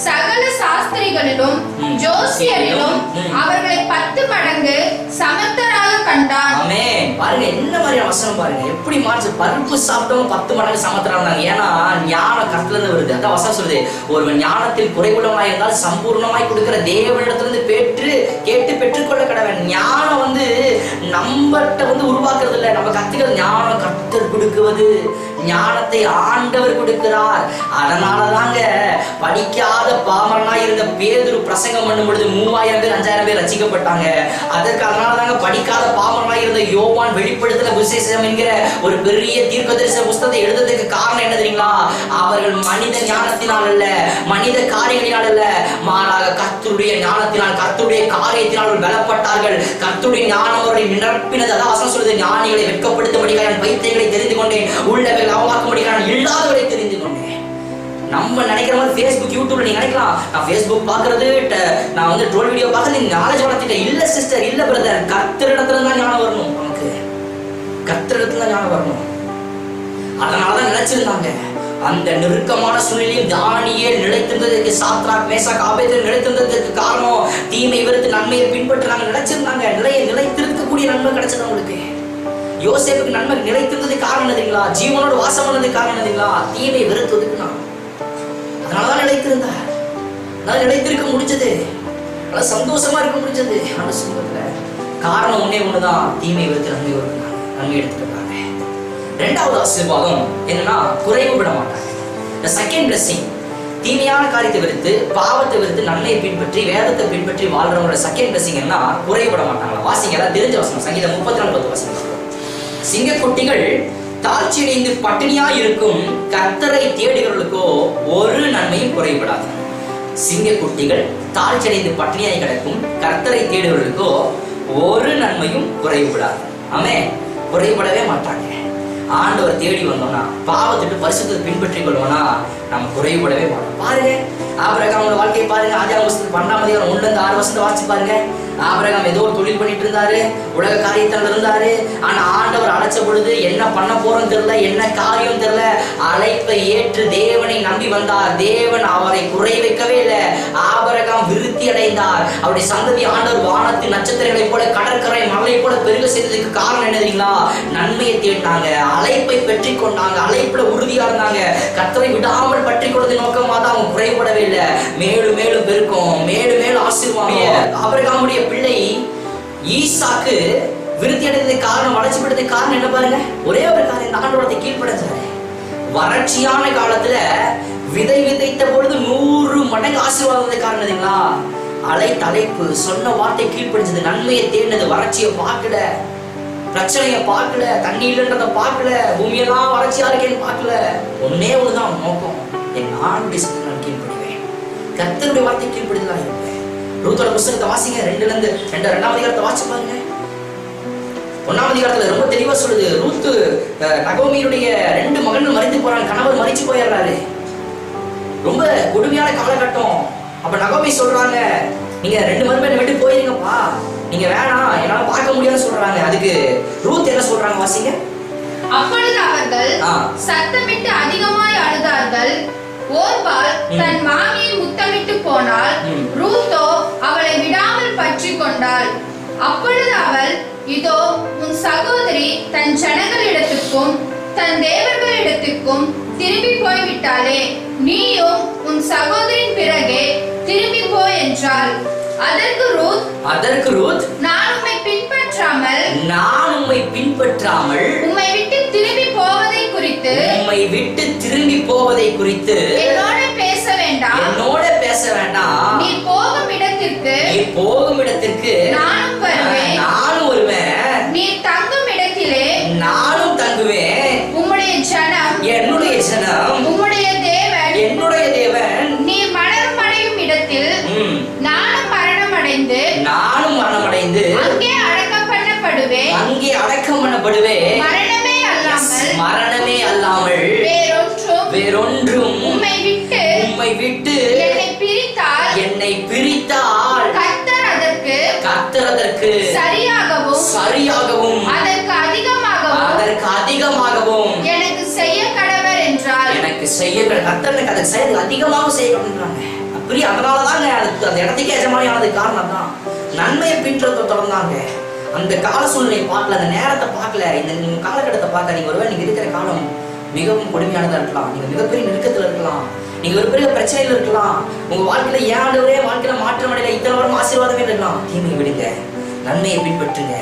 சகல சாஸ்திரிகளிலும் ஜோசியரிலும் அவர்களை 10 மடங்கு சமத்தராக கண்டான். ஆமென். பாருங்க என்ன மாதிரி வசனம் பாருங்க, எப்படி மாற்று. பருப்பு சாப்பிட்டவங்க 10 மடங்கு சமத்தராங்க. ஏன்னா ஞானம் கர்த்தர்ல இருந்து வருது. அதான் வசனம் சொல்லுது, ஒருவன் ஞானத்தில் குறைவுள்ளவனாய் இருந்தால் சம்பூர்ணமாய் கொடுக்கிற தேவனிடத்திலிருந்து கேட்டு பெற்றுக்கொள்ள கடவன். ஞானம் வந்து நம்மகிட்ட வந்து உருவாக்குறது இல்லை, நம்ம கத்துக்கிறது. ஞானம் கர்த்தர் கொடுக்குவது, ஞானத்தை ஆண்டவர் கொடுக்கிறார். அதனாலதாங்க படிக்காத பாமரனாய் இருந்த பேதுரு பிரசங்கம் பண்ணும் பொழுது 3000 பேர் 5000 பேர் ரசிக்கப்பட்டாங்க. அதனாலதாங்க படிக்காத பாமரனாய் இருந்த யோவான் வெளிப்படுத்தின விசேஷம் என்கிற ஒரு பெரிய தீர்க்கதரிசன புஸ்தகத்தை எழுதுறதுக்கு காரணம் என்ன தெரியுங்களா? அவர்கள் மனித ஞானத்தினால் அல்ல, மனித காரியங்களினால் அல்ல, மாறாக கர்த்தருடைய ஞானத்தினால் கர்த்தருடைய காரியத்தினால் பலப்பட்டார்கள். கர்த்தருடைய ஞானம் அவர்களை நிரப்பினது. அதான் வசனம் சொல்லுது, ஞானிகளை வெட்கப்படுத்தும்படியாக நான் பைத்தியங்களை தெரிந்து கொண்டேன், உள்ளவர்கள் அவமாக்கும்படியாக நான் இல்லாதவரை தெரிந்து கொண்டேன். நம்ம நினைக்கிற மாதிரி இன்ஸ்டாகிராம், ஃபேஸ்புக், யூடியூப்ல நீங்க நினைக்கலாம் நான் ஃபேஸ்புக் பார்க்கறது, நான் வந்து ட்ரோல் வீடியோ பார்க்கறது நாலேஜ் வளர்த்துட்டேன். இல்ல சிஸ்டர், இல்ல பிரதர், கர்த்தரிடத்துல தான் ஞானம் வரணும். நமக்கு கர்த்தரிடத்துல தான் ஞானம் வரணும். அதனாலதான் நினைச்சிருந்தாங்க அந்த நெருக்கமான சூழ்நிலையும் தானியேல் நிலைத்திருந்ததற்கு, சாத்ராக், மேஷாக், ஆபேத்நேகோ நிலைத்திருந்ததற்கு காரணம் தீமை வெறுத்து நன்மையை பின்பற்றுறாங்க. நினைச்சிருந்தாங்க, நிலைத்திருக்கக்கூடிய நன்மை கிடைச்சது அவங்களுக்கு. யோசேப்புக்கு நன்மை நிலைத்திருந்ததுக்கு காரணம் என்னதுங்களா? ஜீவனோட வாசம் பண்ணதுக்கு காரணம் என்னதுங்களா? தீமை வெறுத்ததுக்கு நான். அதனாலதான் நிலைத்திருந்தார். அதனால நிலைத்திருக்க முடிஞ்சது, அதனால சந்தோஷமா இருக்க முடிஞ்சது அந்த சமூகத்துல. காரணம் ஒன்னே ஒண்ணுதான், தீமை வெறுத்து நன்மை எடுத்துட்டு. இரண்டாவது ஆசீர்வாதம் என்னன்னா, குறைவு விட மாட்டாங்க. The second blessing, தீமையான காரியத்தை வெறுத்து, பாவத்தை வெறுத்து, நன்மையை பின்பற்றி, வேதத்தை பின்பற்றி வாழ்றவங்களோட செகண்ட் blessing என்ன? குறைவு விட மாட்டாங்களா? வாசிங்க, எல்லாம் தெரிஞ்ச வசனம், சங்கீதம் 34:10 வசனம். சிங்கக்குட்டிகள் தாழ்ச்சியடைந்து பட்டினியா இருக்கும் கர்த்தரை தேடுகிறவர்களுக்கோ ஒரு நன்மையும் குறைபடாது. சிங்கக்குட்டிகள் தாழ்ச்சியடைந்து பட்டினியாய் கிடக்கும் கர்த்தரை தேடுகிறவர்களுக்கோ ஒரு நன்மையும் குறைபடாது. ஆமென். குறைபடவே மாட்டாங்க. ஆண்டவர் தேடி வந்தோம்னா, பாவத்திட்டு பரிசுத்தத்தை பின்பற்றி கொள்வோம்னா நம்ம குறைபடவே மாட்டோம். பாருங்க ஆபிரகாமோட வாழ்க்கையை பாருங்க. ஆதியாகமம் 12:1-6 வாசிச்சு பாருங்க. ஆபிரகாம் ஏதோ ஒரு தொழில் பண்ணிட்டு இருந்தாரு, உலக காரியத்தில் இருந்தாரு. ஆனா ஆண்டவர் அழைச்ச பொழுது என்ன பண்ண போறோம் தெரியல, என்ன காரியம் தெரியல. அழைப்பை ஏற்று தேவனை நம்பி வந்தார். தேவன் அவரை குறை வைக்கவே இல்லை. ஆபிரகாம் விருத்தி அடைந்தார். அவருடைய சந்ததி ஆண்டவர் வானத்து நட்சத்திரங்களை போல, கடற்கரை மலை போல பெருக செய்ததுக்கு காரணம் என்ன தெரியுங்களா? நன்மையை தேடினாங்க, அழைப்பை பெற்றி கொண்டாங்க, அழைப்புல உறுதியா இருந்தாங்க. கர்த்தரை விடாமல் பற்றி கொள்வது நோக்கமா தான் அவங்க குறைபடவே இல்லை. மேலும் மேலும் பெருக்கும், மேலும் மேலும் ஆசீர்வாதம். ஆபிரகாமுடைய பிள்ளை ஈசாக்கு விருத்தி அடைந்ததுக்கு காரணம், வளர்ச்சி பெற்றதுக்கு காரணம் என்ன பாருங்க? ஒரே ஒரு காரணம், இந்த ஆண்டவரத்தை கீழ்ப்படைஞ்சாரு. வறட்சியான காலத்துல விதை விதைத்த பொழுது 100 மடங்கு ஆசீர்வாதத்துக்கு காரணம் இல்லைங்களா? அழைப்பு, சொன்ன வார்த்தை கீழ்ப்படிஞ்சது, நன்மையை தேடினது. வறட்சியை பார்க்கல, பிரச்சனைய பார்க்கல, தண்ணி இல்லைன்றத பார்க்கல, பூமியெல்லாம் வறட்சியா இருக்கேன்னு பார்க்கல. ஒன்னே ஒண்ணுதான் நோக்கம், என் ஆண்டுடைய சத்தத்தை நான் கீழ்ப்படிவேன், கர்த்தருடைய வார்த்தை கீழ்ப்படிதான் இருப்பேன். ரூத்தோட புத்தகத்தை வாசிங்க, 2ஆம் அதிகாரத்தை வாசிச்சு பாருங்க. 1ஆம் அதிகாரத்துல ரொம்ப தெளிவா சொல்லுது. ரூத்து நகோமியுடைய 2 மகன்கள் மரித்து போறாங்க, கணவர் மரிச்சு போயிடுறாரு. ரொம்ப கொடுமையான காலகட்டம். அப்ப நகோமி சொல்றாங்க, நீங்க 2 மருமகனை விட்டு போயிருங்கப்பா, நீங்க வேணாம், என்னால பார்க்க முடியாதுன்னு சொல்றாங்க. அதுக்கு ரூத் என்ன சொல்றாங்க வாசிங்க. அப்பொழுது அவர்கள் சத்தமிட்டு அதிகமாய் அழுதார்கள். ஓர்பால் தன் மாமியை முத்தமிட்டு போனாள், ரூத்தோ அவளை விடாமல் பற்றி கொண்டாள். அப்பொழுது அவள், இதோ உன் சகோதரி தன் ஜனங்களிடத்துக்கும் தன் தேவர்களிடத்துக்கும் திரும்பி போய்விட்டாளே, நீயும் உன் சகோதரின் பிறகே திரும்பி போய் என்றாள். அதற்கு ரூத், நான் உம்மை பின்பற்றாமல் உம்மை விட்டு திரும்பி போவதை குறித்து என்னோட பேச வேண்டாம். நீ போகும் இடத்திற்கு நானும் வருவேன். நீ தங்கும் இடத்திலே நானும் தங்குவேன். உம்முடைய ஜனம் என்னுடைய ஜனம், உம்முடைய தேவன் என்னுடைய தேவன். நீ மரணமடையும் இடத்தில் நானும் மரணமடைந்து அங்கே அடக்கம் பண்ணப்படுவேன். மரணமே அல்லாமல் வேறொன்றும் உம்மை விட்டு என்னை பிரித்தால் கர்த்தர் அதற்கு சரியாகவும் அதற்கு அதிகமாகவும் எனக்கு செய்ய கடவர் என்றார். கர்த்தர் அதற்கு செய்ய அதிகமாக செய்ய கடவுன்றாங்க. அப்படி அதனாலதாங்க அந்த இடத்துக்கு எஜமானியானது காரணம் தான். நன்மையை பின்றதை தொடர்ந்தாங்க. அந்த கால சூழ்நிலையை பார்க்கல, அந்த நேரத்தை பார்க்கல, இந்த காலகட்டத்தை பார்க்க. நீங்க ஒருவேளை நீங்க இருக்கிற காலம் மிகவும் கொடுமையானதா இருக்கலாம், நீங்க மிகப்பெரிய நெருக்கத்துல இருக்கலாம், நீங்க ஒரு பெரிய பிரச்சனையில இருக்கலாம், உங்க வாழ்க்கையில ஏழு வாழ்க்கையில மாற்றம் அடையல, இத்தனை வாரம் ஆசீர்வாதமே இருக்கலாம். தீமையை விடுங்க, நன்மையை பின்பற்றுங்க,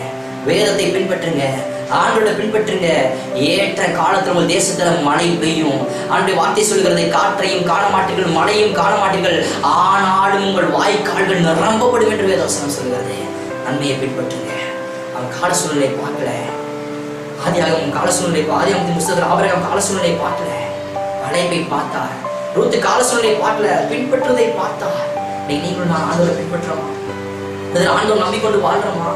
வேதத்தை பின்பற்றுங்க, ஆண்டோட பின்பற்றுங்க. ஏற்ற காலத்துல உங்கள் தேசத்துல மழை பெய்யும். ஆண்டு வார்த்தை சொல்கிறதை காற்றையும் காண மாட்டீர்கள், மழையும் காண மாட்டீர்கள், ஆனாலும் உங்கள் வாய்க்கால்கள் நிரம்பப்படும் என்று வேதவசனம் சொல்கிறது. நன்மையை பின்பற்றுங்க. அவன் கால சூழ்நிலை பார்க்கல. ஆதியாகமம் கால சூழ்நிலை, ஆதியாகமத்தின் புத்தகத்தில் ஆபிரகாம் கால சூழ்நிலை பார்க்கல, அழைப்பை பார்த்தார். ரூத் கால சூழ்நிலை பார்க்கல, பின்பற்றுவதை பார்த்தார். நீங்களும் நான் ஆண்டவரை பின்பற்றோமா? ஆண்டவர் நம்பிக்கொண்டு வாழ்றோமா?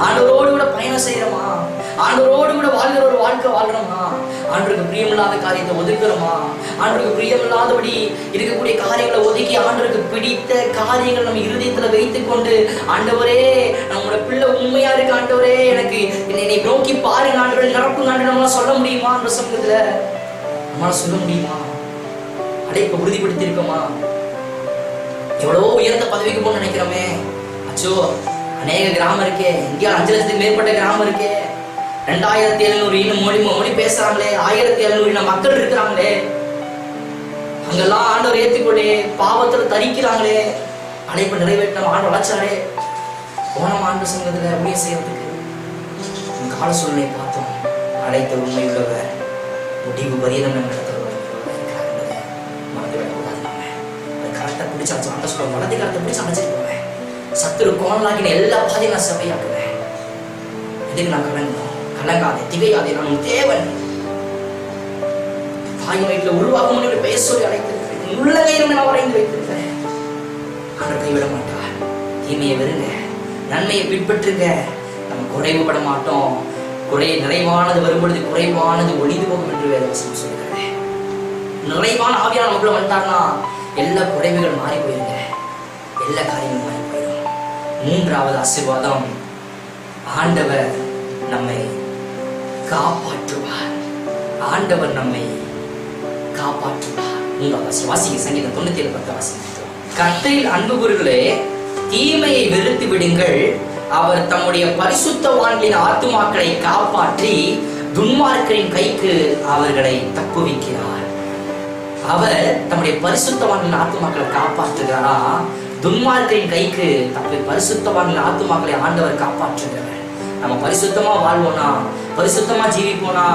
ஆண்டவரோடு கூட பயணம் செய்யறோமா? ஆண்டவரோடு கூட வாழ்கிற ஒரு வாழ்க்கை வாழ்கிறோமா? ஆண்டவருக்கு பிரியமில்லாத காரியத்தை ஒதுக்குறோமா? ஆண்டவருக்கு பிரியமில்லாதபடி இருக்கக்கூடிய காரியங்களை ஒதுக்கி ஆண்டவருக்கு பிடித்த காரியங்கள் நம்ம இருதயத்துல வைத்துக் கொண்டு, ஆண்டவரே நம்மளோட பிள்ளை உண்மையா இருக்கு, ஆண்டவரே எனக்கு என்னை நோக்கி பாருங்க ஆண்டவரே, நிரப்புங்க ஆண்டவரே, நம்மளால சொல்ல முடியுமா? அந்த சமூகத்துல நம்மளால சொல்ல முடியுமா? அழைப்பை உறுதிப்படுத்தி இருக்கோமா? எவ்வளவோ உயர்ந்த பதவிக்கு போக நினைக்கிறோமே, அச்சோ அநேக கிராமம் இருக்கே, இந்தியாவில் 5 லட்சத்துக்கு மேற்பட்ட கிராமம் இருக்கே, 2700 இன்னும் மொழி பேசுறாங்களே, 1700 இன்னும் மக்கள் இருக்கிறாங்களே, அங்கெல்லாம் ஆண்டவர் ஏற்றுக்கொள்ளே பாவத்தில் தரிக்கிறாங்களே, அழைப்பு நிறைவேற்ற ஆண்டு வளர்ச்சாலே போனோம் ஆண்டு சங்கத்தில் அப்படியே செய்யறதுக்கு. கால சூழ்நிலை பார்த்தோம். அழைத்த உண்மை உள்ளவர் முடிவு பரியதம் நடத்துறவர் மறந்து விடக்கூடாது. நம்ம கரெக்டாக பிடிச்சாச்சு ஆண்ட சொல்லுவோம், வலது கரத்தை பிடிச்சி அணைச்சிட்டு போவேன், சத்துரு கோணலாகின எல்லா பாதையும் நான் செவையாக்குவேன். எதுக்கு நான் கலங்கணும்? கலங்காதே, திகையாதே, நான் உன் தேவன். தாய் வயிற்றில் உருவாகும் பெயர் சொல்லி அழைத்திருக்கிறேன், உள்ளகையிலும் நான் வரைந்து வைத்திருக்கிறேன். ஆண்டவர் கைவிட மாட்டார். தீமையை வெறுங்க, நன்மையை பின்பற்றுங்க. நம்ம குறைவுபட மாட்டோம். நிறைவானது வரும்பொழுது குறைவானது ஒளிந்து போகும் என்று வேதவசனம் சொல்கிறேன். நிறைவான ஆவியான நமக்குள்ள வந்துட்டார்னா எல்லா குறைவுகள் மாறி போயிருங்க, எல்லா காரியங்களும் மாறி போயிடும். 3வது ஆசீர்வாதம், ஆண்டவர் நம்மை காப்பாற்றுவார். ஆண்டவர் நம்மை காப்பாற்றுவார். 3வது வாசிக்க சங்கீதம் 97:10 வாசிக்கிறோம். கர்த்தரில் அன்பு கூறுகளே, தீமையை வெறுத்து விடுங்கள், அவர் தம்முடைய பரிசுத்தவான்களின் ஆத்துமாக்களை காப்பாற்றி துன்மார்க்கரின் கைக்கு அவர்களை தப்புவிக்கிறார். அவர் தம்முடைய பரிசுத்தவான்களின் ஆத்துமாக்களை காப்பாற்றுகிறாரா? துன்மார்க்கரின் கைக்கு தம்முடைய பரிசுத்தவான்களின் ஆத்துமாக்களை ஆண்டவர் காப்பாற்றுகிறார். நம்ம பரிசுத்தமா வாழ்வோனா, பரிசுத்தமா ஜீவிப்போனா,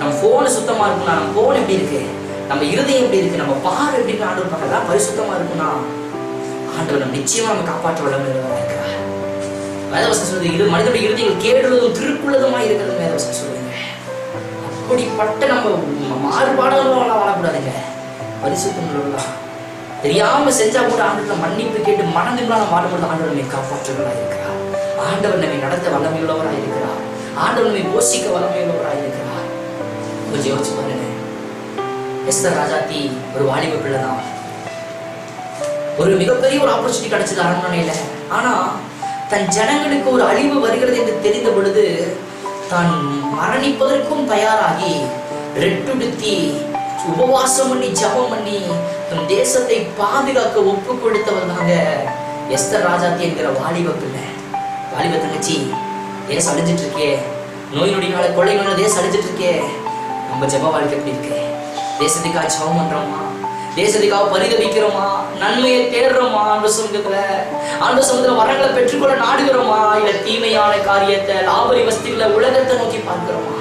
நம்ம போன சுத்தமா இருக்கும்னா, நம்ம போன் எப்படி இருக்கு, நம்ம இருதயம் எப்படி இருக்கு, நம்ம பார்வை எப்படி இருக்கு, ஆண்டவர் பார்க்கலாம் பரிசுத்தமா இருக்கும்னா ஆண்டவர் நம்ம நிச்சயமா நம்ம காப்பாற்ற வல்லமையுள்ளவராக இருக்கிறார். வேதவசனம் சொல்லுது, இது மனிதனுடைய இருதயங்கள் கேடுள்ளதும் திருக்குள்ளதுமா இருக்கிறது வேதவசனம் சொல்லுங்க. அப்படிப்பட்ட நம்ம மாறுபாடுகளும் வாழக்கூடாதுங்க. பரிசுத்தம் உள்ளவர்களா தெரியாம செஞ்சா கூட ஆண்டவர்ல மன்னிப்பு கேட்டு மனதில்லாம வாழும்போது ஆண்டவர் நம்மை காப்பாற்றுவராக இருக்கிறார். ஆண்டவர் நம்மை நடத்த வல்லமையுள்ளவராக இருக்கிறார். ஆண்டவர் நம்மை போஷிக்க வல்லமையுள்ளவராக இருக்கிறார். கொஞ்சம் யோசிச்சு பாருங்க. எஸ்தர் ராஜாத்தி ஒரு வாலிப பிள்ளை தான். ஒரு மிகப்பெரிய ஒரு ஆப்பர்ச்சுனிட்டி கிடைச்சது அரண்மனையில. ஆனா தன் ஜனங்களுக்கு ஒரு அழிவு வருகிறது என்று தெரிந்த பொழுது தான் மரணிப்பதற்கும் தயாராகி ரெட்டுடுத்தி உபவாசம் பண்ணி ஜபம் பண்ணி தன் தேசத்தை பாதுகாக்க ஒப்பு கொடுத்தவர் தாங்க எஸ்தர் ராஜாத்தி என்கிற வாலிப பிள்ளை. வாலிப தங்கச்சி, தேசம் அழிஞ்சிட்டு இருக்கே, நோய் நொடினால கொள்ளை நோய் தேசம் அழிஞ்சிட்டு இருக்கே, நம்ம ஜப வாழ்க்கை எப்படி இருக்கு? தேசத்துக்காக ஜபம் பண்றோமா? தேசத்துக்காக பரிதவிக்கிறோமா? நன்மையை தேடுறோமா? ஆண்டு சமுதிர வரங்களை பெற்றுக்கொள்ள நாடுகிறோமா? இல்ல தீமையான காரியத்தை, லாபரி வஸ்துகளை, உலகத்தை நோக்கி பார்க்கிறோமா?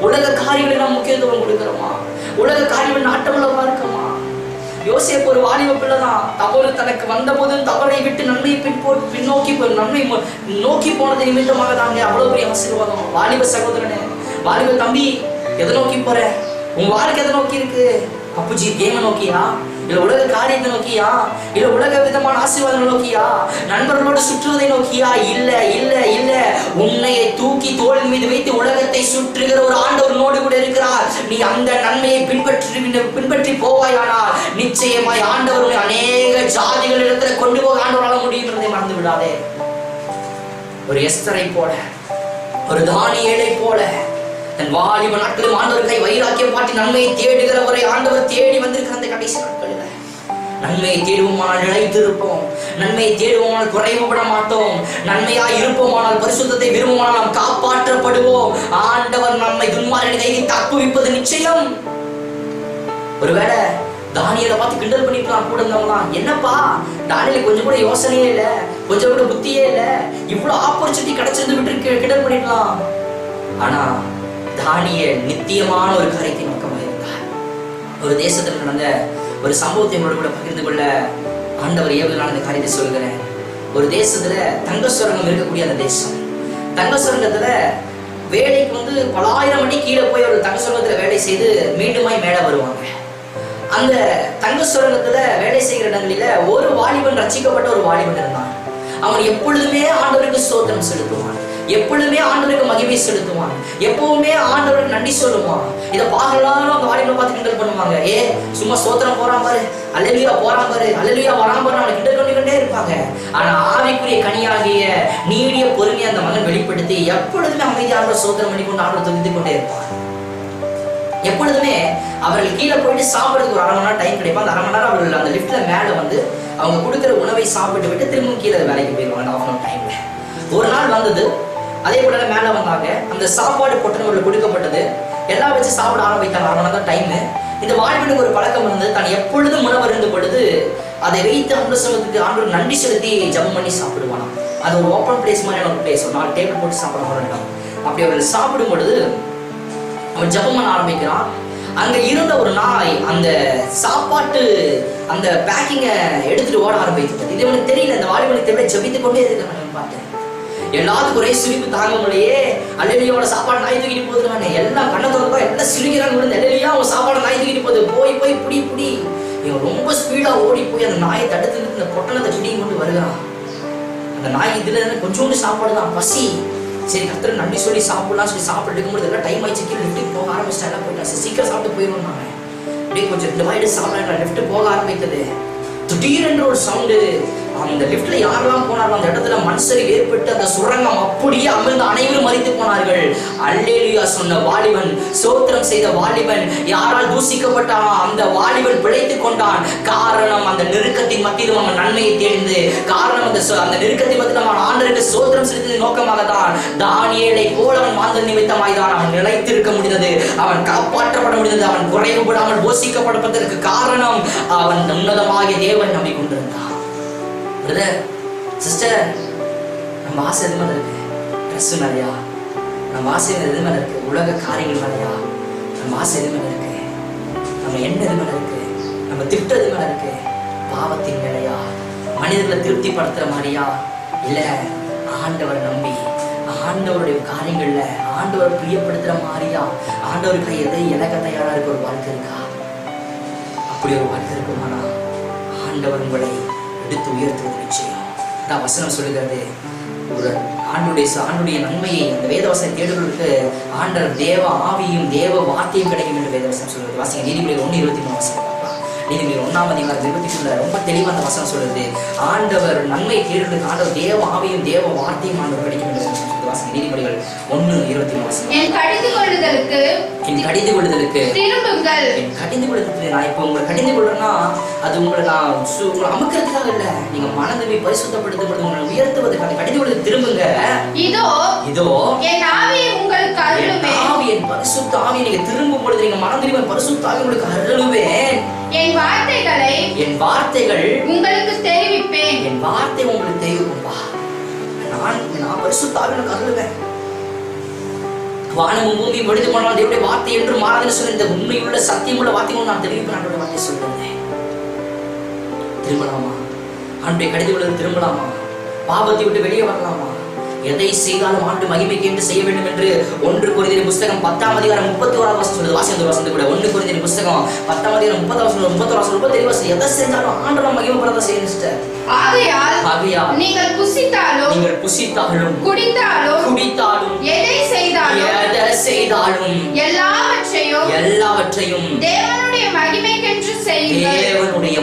உலக காரியங்களை நாம் முக்கியத்துவம் கொடுக்கிறோமா? உலக காரியங்கள் நாட்டமுள்ளவா இருக்கோமா? யோசேப்பு ஒரு வாலிப பிள்ளைதான். தவறு தனக்கு வந்த போதும் தவறை விட்டு நன்மையை பின்னோக்கி நன்மை நோக்கி போனது நிமித்தமாக தாங்க அவ்வளவு பெரிய ஆசீர்வாதம். வாலிப சகோதரனே, வாலிப தம்பி, எதை நோக்கி போற? உன் வாழ்க்கை எதை நோக்கி இருக்கு? அப்புஜி கேம நோக்கியா? இல்ல உலக காரியத்தை நோக்கியா? இல்ல உலக விதமான ஆசீர்வாதங்களை நோக்கியா? நண்பர்களோடு சுற்றுவதை நோக்கியா? இல்ல இல்ல இல்ல. உன்னையை தூக்கி தோள் மீது வைத்து உலகத்தை சுற்றுகிற ஒரு ஆண்டவரோடு கூட இருக்கிறார். நீ அந்த நன்மையை பின்பற்றி போவாயானால் நிச்சயமாய் ஆண்டவர் அநேக ஜாதிகள் இடத்துல கொண்டு போக ஆண்டவரால் முடியும் என்பதை மறந்து விடாதே. ஒரு எஸ்தரை போல, ஒரு தானியேலை போல தன் வாலிப நாட்களும் ஆண்டவர் கை வைராக்கியம் பாட்டி நன்மையை தேடுகிறவரை ஆண்டவர் தேடி வந்திருக்கிற அந்த கடைசி நாட்களில் நன்மையை தேடுவோமானால் நிலைத்திருப்போம். நன்மையை தேடுவோமானால் குறைவுபட மாட்டோம். நன்மையா இருப்போமானால், பரிசுத்தத்தை விரும்புமானால் நாம் காப்பாற்றப்படுவோம். ஆண்டவர் நம்மை துன்மார்க்கரின் கையில் தப்புவிப்பது நிச்சயம். ஒருவேளை தானியேலை பார்த்து கிண்டல் பண்ணிக்கலாம் கூட இருந்தவங்களாம், என்னப்பா தானியேலுக்கு கொஞ்சம் கூட யோசனையே இல்லை, கொஞ்சம் கூட புத்தியே இல்லை, இவ்வளவு ஆப்பர்ச்சுனிட்டி கிடைச்சிருந்து விட்டு கிண்டல் பண்ணிக்கலாம். ஆனா தானியேல் நித்தியமான ஒரு காரியத்தை நோக்கமாக இருந்தார். ஒரு தேசத்தில் நடந்த ஒரு சம்பவத்தை உங்களோட கூட பகிர்ந்து கொள்ள ஆண்டவர் ஏவுதலான இந்த காரியத்தை சொல்கிறேன். ஒரு தேசத்துல தங்க சுரங்கம் இருக்கக்கூடிய அந்த தேசம், தங்க சுரங்கத்துல வேலைக்கு பல ஆயிரம் அடி கீழே போய் ஒரு தங்க சுரங்கத்துல வேலை செய்து மீண்டுமாய் மேலே வருவாங்க. அந்த தங்க சுரங்கத்துல வேலை செய்கிற இடங்களில ஒரு வாலிபன், ரட்சிக்கப்பட்ட ஒரு வாலிபன் இருந்தான். அவன் எப்பொழுதுமே ஆண்டவருக்கு ஸ்தோத்திரம் செலுத்துவான். எப்பொழுதுமே ஆண்டவருக்கு மகிமை செலுத்துவான், எப்பவுமே ஆண்டவருக்கு நன்றி சொல்லுவான். இதை பார்க்கலாம் அந்த வாலிபனை பார்த்து கிண்டல் பண்ணுவாங்க. சும்மா சோத்திரம் போறான் பாரு, அல்லேலூயா போறான் பாரு, அல்லேலூயா வரான் பாரு, அவனை கிண்டல் பண்ணிக்கிட்டே இருப்பாங்க. ஆனா ஆவிக்குரிய கனியாகிய நீடிய பொறுமையை அந்த மகன் வெளிப்படுத்தி எப்பொழுதுமே அமைதியாக சோத்திரம் பண்ணி கொண்டு ஆண்டவர் துதித்து கொண்டே இருப்பான். எப்பொழுதுமே அவர்கள் கீழே போயிட்டு சாப்பிடுறதுக்கு ஒரு 1/2 மணி நேரம் டைம் கிடைக்கும். அந்த 1/2 மணி நேரம் அவர்கள் அந்த லிஃப்ட்ல மேல வந்து அவங்க கொடுக்குற உணவை சாப்பிட்டு விட்டு திரும்ப கீழே வேலைக்கு போயிடுவாங்க. 1/2 டைம்ல ஒரு நாள் வந்தது, அதே போல மேல வந்தாங்க. அந்த சாப்பாடு பொட்டணவர்களுக்கு கொடுக்கப்பட்டது, எல்லாம் வச்சு சாப்பிட ஆரம்பித்தாங்க. 1/2 மணி நேரம் டைம். இந்த வாலிபனுக்கு ஒரு பழக்கம் இருந்தது, தான் எப்பொழுதும் உணவு இருந்த பொழுது அதை வைத்து ஆண்டவர் சமூகத்துக்கு ஆண்டவர் நன்றி செலுத்தி ஜெபம் பண்ணி சாப்பிடுவானா. அது ஒரு ஓப்பன் பிளேஸ் மாதிரியான ஒரு பிளேஸ், ஒரு 4 டேபிள் போட்டு சாப்பிட மாட்டோம். அப்படி அவர்கள் சாப்பிடும் பொழுது அவன் ஜெபம் பண்ண ஆரம்பிக்கிறான். அங்க இருந்த ஒரு நாய் அந்த சாப்பாட்டு அந்த பேக்கிங்க எடுத்துட்டு ஓட ஆரம்பித்தது. இது அவனுக்கு தெரியல, இந்த வாலிபனுக்கு தெரியல, ஜெபித்துக் கொண்டே இருக்கான். பார்த்தேன் எல்லாத்துக்கும் ஒரே சிரிப்பு தாங்க முடியே. அல்லேலூயாவோட சாப்பாடு நாய் தூக்கிட்டு போகுதுன்னு எல்லாம் கண்ணை திறந்தா எல்லாம் சிரிக்கிறாங்க. அல்லேலூயா அவன் சாப்பாடு நாய் தூக்கிட்டு போகுது, போய் போய் புடி புடி. இவன் ரொம்ப ஸ்பீடா ஓடி போய் அந்த நாயை தடுத்து இந்த பொட்டணத்தை பிடிங்கி கொண்டு வருகிறான். அந்த நாய் இதுல கொஞ்சோண்டு சாப்பாடு தான், பசி. சரி கர்த்தர் நன்றி சொல்லி சாப்பிடலாம் சொல்லி சாப்பிட்டு இருக்கும்போது எல்லாம் டைம் ஆயிடுச்சு, கீழே லிஃப்ட்டுக்கு போக ஆரம்பிச்சிட்டா. எல்லாம் போயிட்டா, சீக்கிரம் சாப்பிட்டு போயிடுவோம். நான் அப்படியே கொஞ்சம் 2 வாய்டு சாப்பிடலாம், லிஃப்ட் போக ஆரம்பித்தது. திடீரென்று ஒரு சவுண்டு. அந்த லிஃப்ட்ல யாரெல்லாம் போனார்கள் அந்த இடத்துல மனுஷர் ஏற்பட்டு அந்த சுரங்கம் அப்படியே அமிழ்ந்து அனைவரும் மரித்து போனார்கள். அல்லேலூயா சொன்ன வாலிபன், சோத்திரம் செய்த வாலிபன், யாரால் தூசிக்கப்பட்டானோ அந்த வாலிபன் பிழைத்துக் கொண்டான். காரணம் அந்த நெருக்கத்தின் மத்தியிலும் அவன் நன்மையை தேடிந்து, காரணம் அந்த நெருக்கத்தின் மத்தியிலும் அவன் ஆண்டவருக்கு சோத்திரம் செலுத்திய நோக்கமாக தான். தானியேலை போல அவன் மாந்தர் நிமித்தமாய் தான் அவன் நிலைத்திருக்க முடிந்தது, அவன் காப்பாற்றப்பட முடிந்தது, அவன் குறைவுபடாமல் போஷிக்கப்படுவதற்கு காரணம் அவன் உன்னதமாகிய தேவன் நம்பிக்கொண்டிருந்தான். பிரதர் சிஸ்டர், நம்ம ஆசை எது மேல இருக்கு? ட்ரெஸ் நிறையா. நம்ம ஆசை எது மேல இருக்கு? உலக காரியங்கள் நிறையா. நம்ம ஆசை எது மேல இருக்கு? நம்ம எண்ணம் எது மேல இருக்கு? நம்ம திட்டம் எது மேல இருக்கு? பாவத்தின் மேலையா? மனிதர்களை திருப்திப்படுத்துற மாதிரியா? இல்ல ஆண்டவரை நம்பி ஆண்டவருடைய காரியங்கள்ல ஆண்டவர் பிரியப்படுத்துற மாதிரியா? ஆண்டவருக்கு எதை இழக்க தயாரா இருக்க ஒரு வாழ்க்கை இருக்கா? அப்படி ஒரு வாழ்க்கை இருக்குமானா ஆண்டவர் உங்களை எடுத்து உயர்த்துவது நிச்சயம். நான் வசனம் சொல்லுகிறது, ஒரு ஆண்டுடைய நன்மையை அந்த வேதவசனம் தேடுவதற்கு ஆண்டவர் தேவ ஆவியும் தேவ வார்த்தையும் கிடைக்கும் என்று வேதவசனம் சொல்லுறது. வாசிங்க நீதிபதிகள் 1:23 வசனம். நீதிபதிகள் 1ஆம் அதிகாரம் 20 ரொம்ப தெளிவாக அந்த வசனம் சொல்லுது. ஆண்டவர் நன்மை தேடுவதற்கு ஆண்டவர் தேவ ஆவியும் தேவ வார்த்தையும் ஆண்டவர் கிடைக்கும் என்று சொல்லுது. வாசிங்க நீதிபதிகள் 1:23 வசனம். என் கடிந்து கொள்ளுதலுக்கு திரும்புங்கள். என் கடிந்து கொள்ளுதலுக்கு நான் இப்போ உங்களை கடிந்து கொள்றேன்னா அது உங்களை நான் உங்களை அமுக்கிறதுக்காக இல்ல, நீங்க மனதை பரிசுத்தப்படுத்துவது உங்களை உயர்த்துவதற்காக. கடிந்து கொள்ளுதலுக்கு திரும்புங்க. இதோ என் ஆவியை உங்களுக்கு அருளுவேன். என் பரிசுத்த ஆவியை நீங்க திரும்பும் பொழுது நீங்க மனதில் பரிசுத்த ஆவியை உங்களுக்கு அருளுவேன். என் வார்த்தைகள் உங்களுக்கு தெரிவிப்பேன். என் வார்த்தை உங்களுக்கு தெரிவிப்பா. நான் பரிசுத்த ஆவியை உங்களுக்கு அருளுவேன். வானமும் பூமியும் ஒழிந்து போனால் தேவனுடைய வார்த்தை என்று மாறாதுன்னு சொல்லி இந்த உண்மையுள்ள சத்தியமுள்ள வார்த்தைகளும் நான் தெரிவிப்பேன். ஆண்டவருடைய வார்த்தை சொல்றேன். திரும்பலாமா? ஆண்டவருடைய கடிதங்களுக்கு திரும்பலாமா? பாவத்தை விட்டு வெளியே வரலாமா? எதை செய்தாலும் ஆண்டு மகிமைக்கு என்று செய்ய வேண்டும் என்று 1 கொரிந்தியர் புத்தகம் 10ஆம் அதிகாரம் 31ஆம் வசனம் சொல்லுது. வாசிங்க வசனம் கூட 1 கொரிந்தியர் புத்தகம் 10ஆம் அதிகாரம் 30ஆம் வசனம் 31ஆம் வசனம் ரொம்ப தெளிவா சொல்லுது. எதை செஞ்சாலும் ஆண்டவரை மகிமைப்படுறத செய்யணும் சிஸ்டர். ஆகையால் நீங்கள் புசித்தாலும் குடித்தாலும் எதை செய்தாலும் எல்லாவற்றையும் தேவனுடைய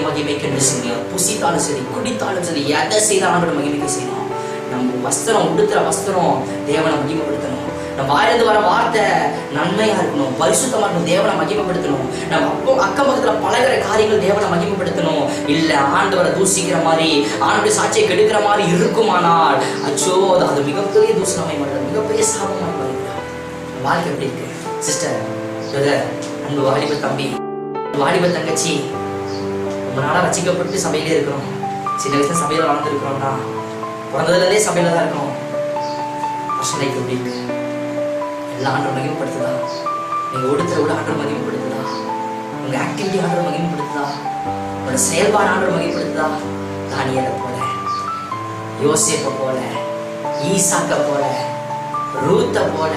மகிமைக்கென்று செய்யுங்கள். புசித்தாலும் சரி குடித்தாலும் சரி எதை செய்தாலும் ஆண்டவரை மகிமைக்கு செய்யணும். நம்ம வஸ்திரம் உடுத்துற வஸ்திரம் தேவனை மகிமைப்படுத்தணும். நம்ம வாயிலிருந்து வர வார்த்தை நன்மையா இருக்கணும், பரிசுத்தமா இருக்கணும், தேவனை மகிமைப்படுத்தணும். நம்ம அக்கம் பக்கத்துல பழகிற காரியங்கள் தேவனை மகிமைப்படுத்தணும். இல்ல ஆண்டவரை தூசிக்கிற மாதிரி ஆண்டவருடைய சாட்சியை கெடுக்கிற மாதிரி இருக்குமானால் அச்சோ அது மிகப்பெரிய தூசணமாய் மாறும், மிகப்பெரிய சாபமாய் மாறுகிறார். வாழ்க்கை எப்படி இருக்கு சிஸ்டர், பிரதர், அன்பு வாலிப தம்பி, வாலிப தங்கச்சி, ரொம்ப நாளா ரசிக்கப்பட்டு சபையிலே இருக்கிறோம். சின்ன வயசுல சபையில வளர்ந்து இருக்கிறோம்னா பிறந்ததுலேருந்தே சபையில தான் இருக்கணும். பிரச்சனைக்கு எப்படி இருக்கு? எல்லா ஆண்டவர் மகிமைப்படுத்துதா? நீங்க ஒடுக்கிற விட ஆண்டவர் மகிமைப்படுத்துதா? உங்க ஆக்டிவிட்டி ஆண்டவர் மகிமைப்படுத்துதா? உங்களோட செயல்பாடு ஆண்டவர் மகிமைப்படுத்துதா? தானியேலை போல, யோசேப்பை போல, ஈசாக்க போல, ரூத்தை போல,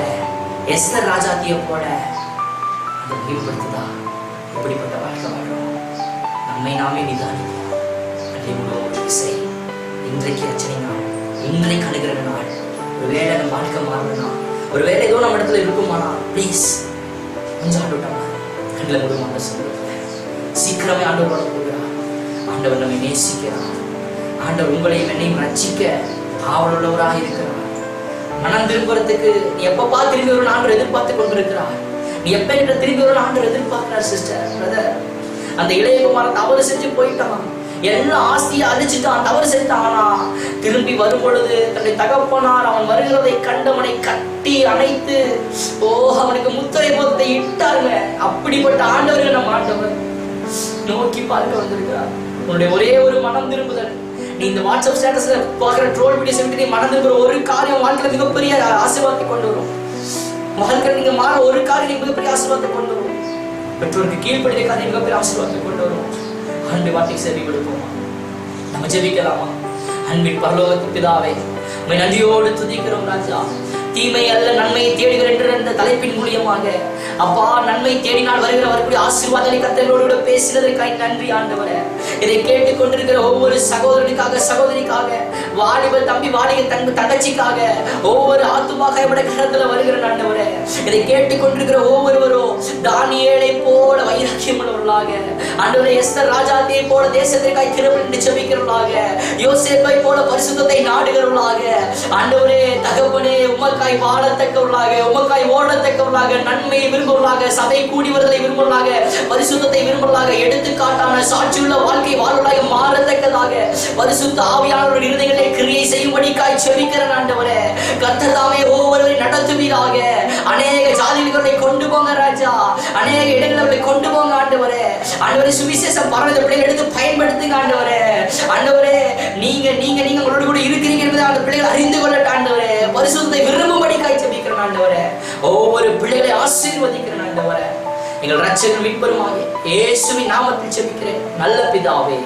எஸ்தர் ராஜாத்தியை போல அதை மகிமைப்படுத்துதா? எப்படிப்பட்ட வாழ்க்கை வாழ்றோம்? நம்மை நாமே நிதானிப்போம். அன்றைய இன்றைக்கு ரச்சனை நாள், இன்றைக்கு அணுகிற நாள். ஒருவேளை நம்ம வாழ்க்கை மாறலாம், ஒருவேளை ஏதோ நம்ம இடத்துல இருக்குமானா ப்ளீஸ் கொஞ்சம் ஆண்டோட்டமா கண்ணில் முழுமாக சொல்லுங்க. சீக்கிரமே ஆண்டவர் வர போகிறார். ஆண்டவர் நம்மை நேசிக்கிறார். ஆண்டவர் உங்களையும் என்னையும் ரட்சிக்க ஆவலுள்ளவராக இருக்கிறார். மனம் திரும்புறதுக்கு நீ எப்பப்பா திரும்பி ஒரு ஆண்டவர் எதிர்பார்த்து கொண்டிருக்கிறார். நீ எப்ப என்ற திரும்பி ஒரு ஆண்டவர் எதிர்பார்க்கிறார். சிஸ்டர், பிரதர், அந்த இளையகுமாரன் தவறு செஞ்சு போயிட்டான், எல்லா ஆஸ்தியை அழிச்சுட்டான், தவறு செஞ்சானா. திரும்பி வரும் பொழுது தன்னுடைய தகப்பனார் அவன் வருகிறதை கண்டவனை கட்டி அணைத்து அவனுக்கு முத்திரை மோதிரத்தை இட்டாங்க. அப்படிப்பட்ட ஆண்டவர்கள் நம்ம ஆண்டவர் நோக்கி பார்க்க வந்திருக்கிறார். உன்னுடைய ஒரே ஒரு மனம் திரும்புதல். நீ இந்த வாட்ஸ்அப் ஸ்டேட்டஸ்ல பார்க்குற ட்ரோல் வீடியோஸ் விட்டு நீ மனம் திரும்புற ஒரு காரியம் வாழ்க்கையில மிகப்பெரிய ஆசீர்வாதத்தை கொண்டு வரும். வாழ்க்கையில் நீங்க மாற ஒரு காரியம் மிகப்பெரிய ஆசீர்வாதத்தை கொண்டு வரும். பெற்றோருக்கு கீழ்ப்படிய காரியம் மிகப்பெரிய ஆசீர்வாதத்தை கொண்டு வரும். அன்பு வார்த்தைக்கு செவி கொடுப்போமா? நம்ம ஜெபிக்கலாமா? அன்பின் பரலோகத்து பிதாவே, உம்மை நன்றியோடு துதிக்கிறோம் ராஜா. தீமை அல்ல நன்மையை தேடுகிற என்ற தலைப்பின் மூலியமாக அப்பா, நன்மை தேடினால் வருகிற வரக்கூடிய ஆசீர்வாதத்தை கர்த்தரோடு பேசினதற்காக நன்றி ஆண்டவரே. இதை கேட்டுக்கொண்டிருக்கிற ஒவ்வொரு சகோதரனுக்காக, சகோதரிக்காக, வாலிப தம்பி, வாலிப தங்கச்சிக்காக, ஒவ்வொரு ஆத்துமாக கரத்துல வருகிற ஆண்டவரே, இதை கேட்டுக்கொண்டிருக்கிற ஒவ்வொருவரும் தானியேலை போல வைராக்கியம் உள்ளவர்களாக, ஆண்டவரே எஸ்தர் ராஜாத்தியை போல தேசத்திற்காக கிருபை ஜெபிக்கிறவர்களாக, யோசேப்பை போல பரிசுத்தத்தை நாடுகிறவர்களாக, ஆண்டவரே தகப்பனே உமக்காய் வாழத்தக்கவர்களாக, உமக்காய் ஓடத்தக்கவர்களாக, நன்மையை விரும்புவர்களாக, சபை கூடி வருவதை விரும்புவர்களாக, பரிசுத்தத்தை விரும்புவர்களாக, எடுத்துக்காட்டான சாட்சியுள்ள வாழ்க்கை வாழ்வதாக மாறத்தக்கதாக பரிசுத்த ஆவியானவருடைய இருதயங்களை கிரியை செய்யும்படிக்காய் ஜெபிக்கிறேன் ஆண்டவரே. கர்த்தர் தாமே ஒவ்வொருவரை நடத்துவீராக. அநேக ஜாதிகளை கொண்டு போங்க ராஜா, அநேக இடங்களை கொண்டு போங்க ஆண்டவரே. ஆண்டவரே சுவிசேஷம் பரவத பிள்ளைகளை எடுத்து பயன்படுத்துங்க ஆண்டவரே. ஆண்டவரே நீங்க நீங்க நீங்க உங்களோட கூட இருக்கிறீங்க என்பதை அந்த பிள்ளைகள் அறிந்து கொள்ளட்ட ஆண்டவரே. பரிசுத்தத்தை விரும்பும்படிக்காய் ஜெபிக்கிறேன் ஆண்டவரே. ஒவ்வொரு பிள்ளைகளை ஆசீர்வதிக்கிறேன் ஆண்டவரே. எங்கள் ரட்சகர் மீட்பருமாகிய இயேசுவின் நாமத்தில் ஜெபிக்கிறேன் நல்ல பிதாவே.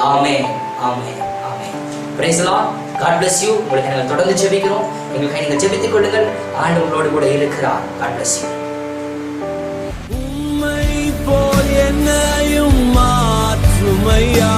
ஆமென், ஆமென், ஆமென். Praise the Lord. God bless you. உங்களுக்கு நாங்கள் தொடர்ந்து ஜெபிக்கிறோம். எங்களுக்கு நீங்கள் ஜெபித்துக் கொள்ளுங்கள். ஆண்டவர் உங்களோடு கூட இருக்கிறார். God bless you. உம்மை போல் என்னையும் மாற்றுமையா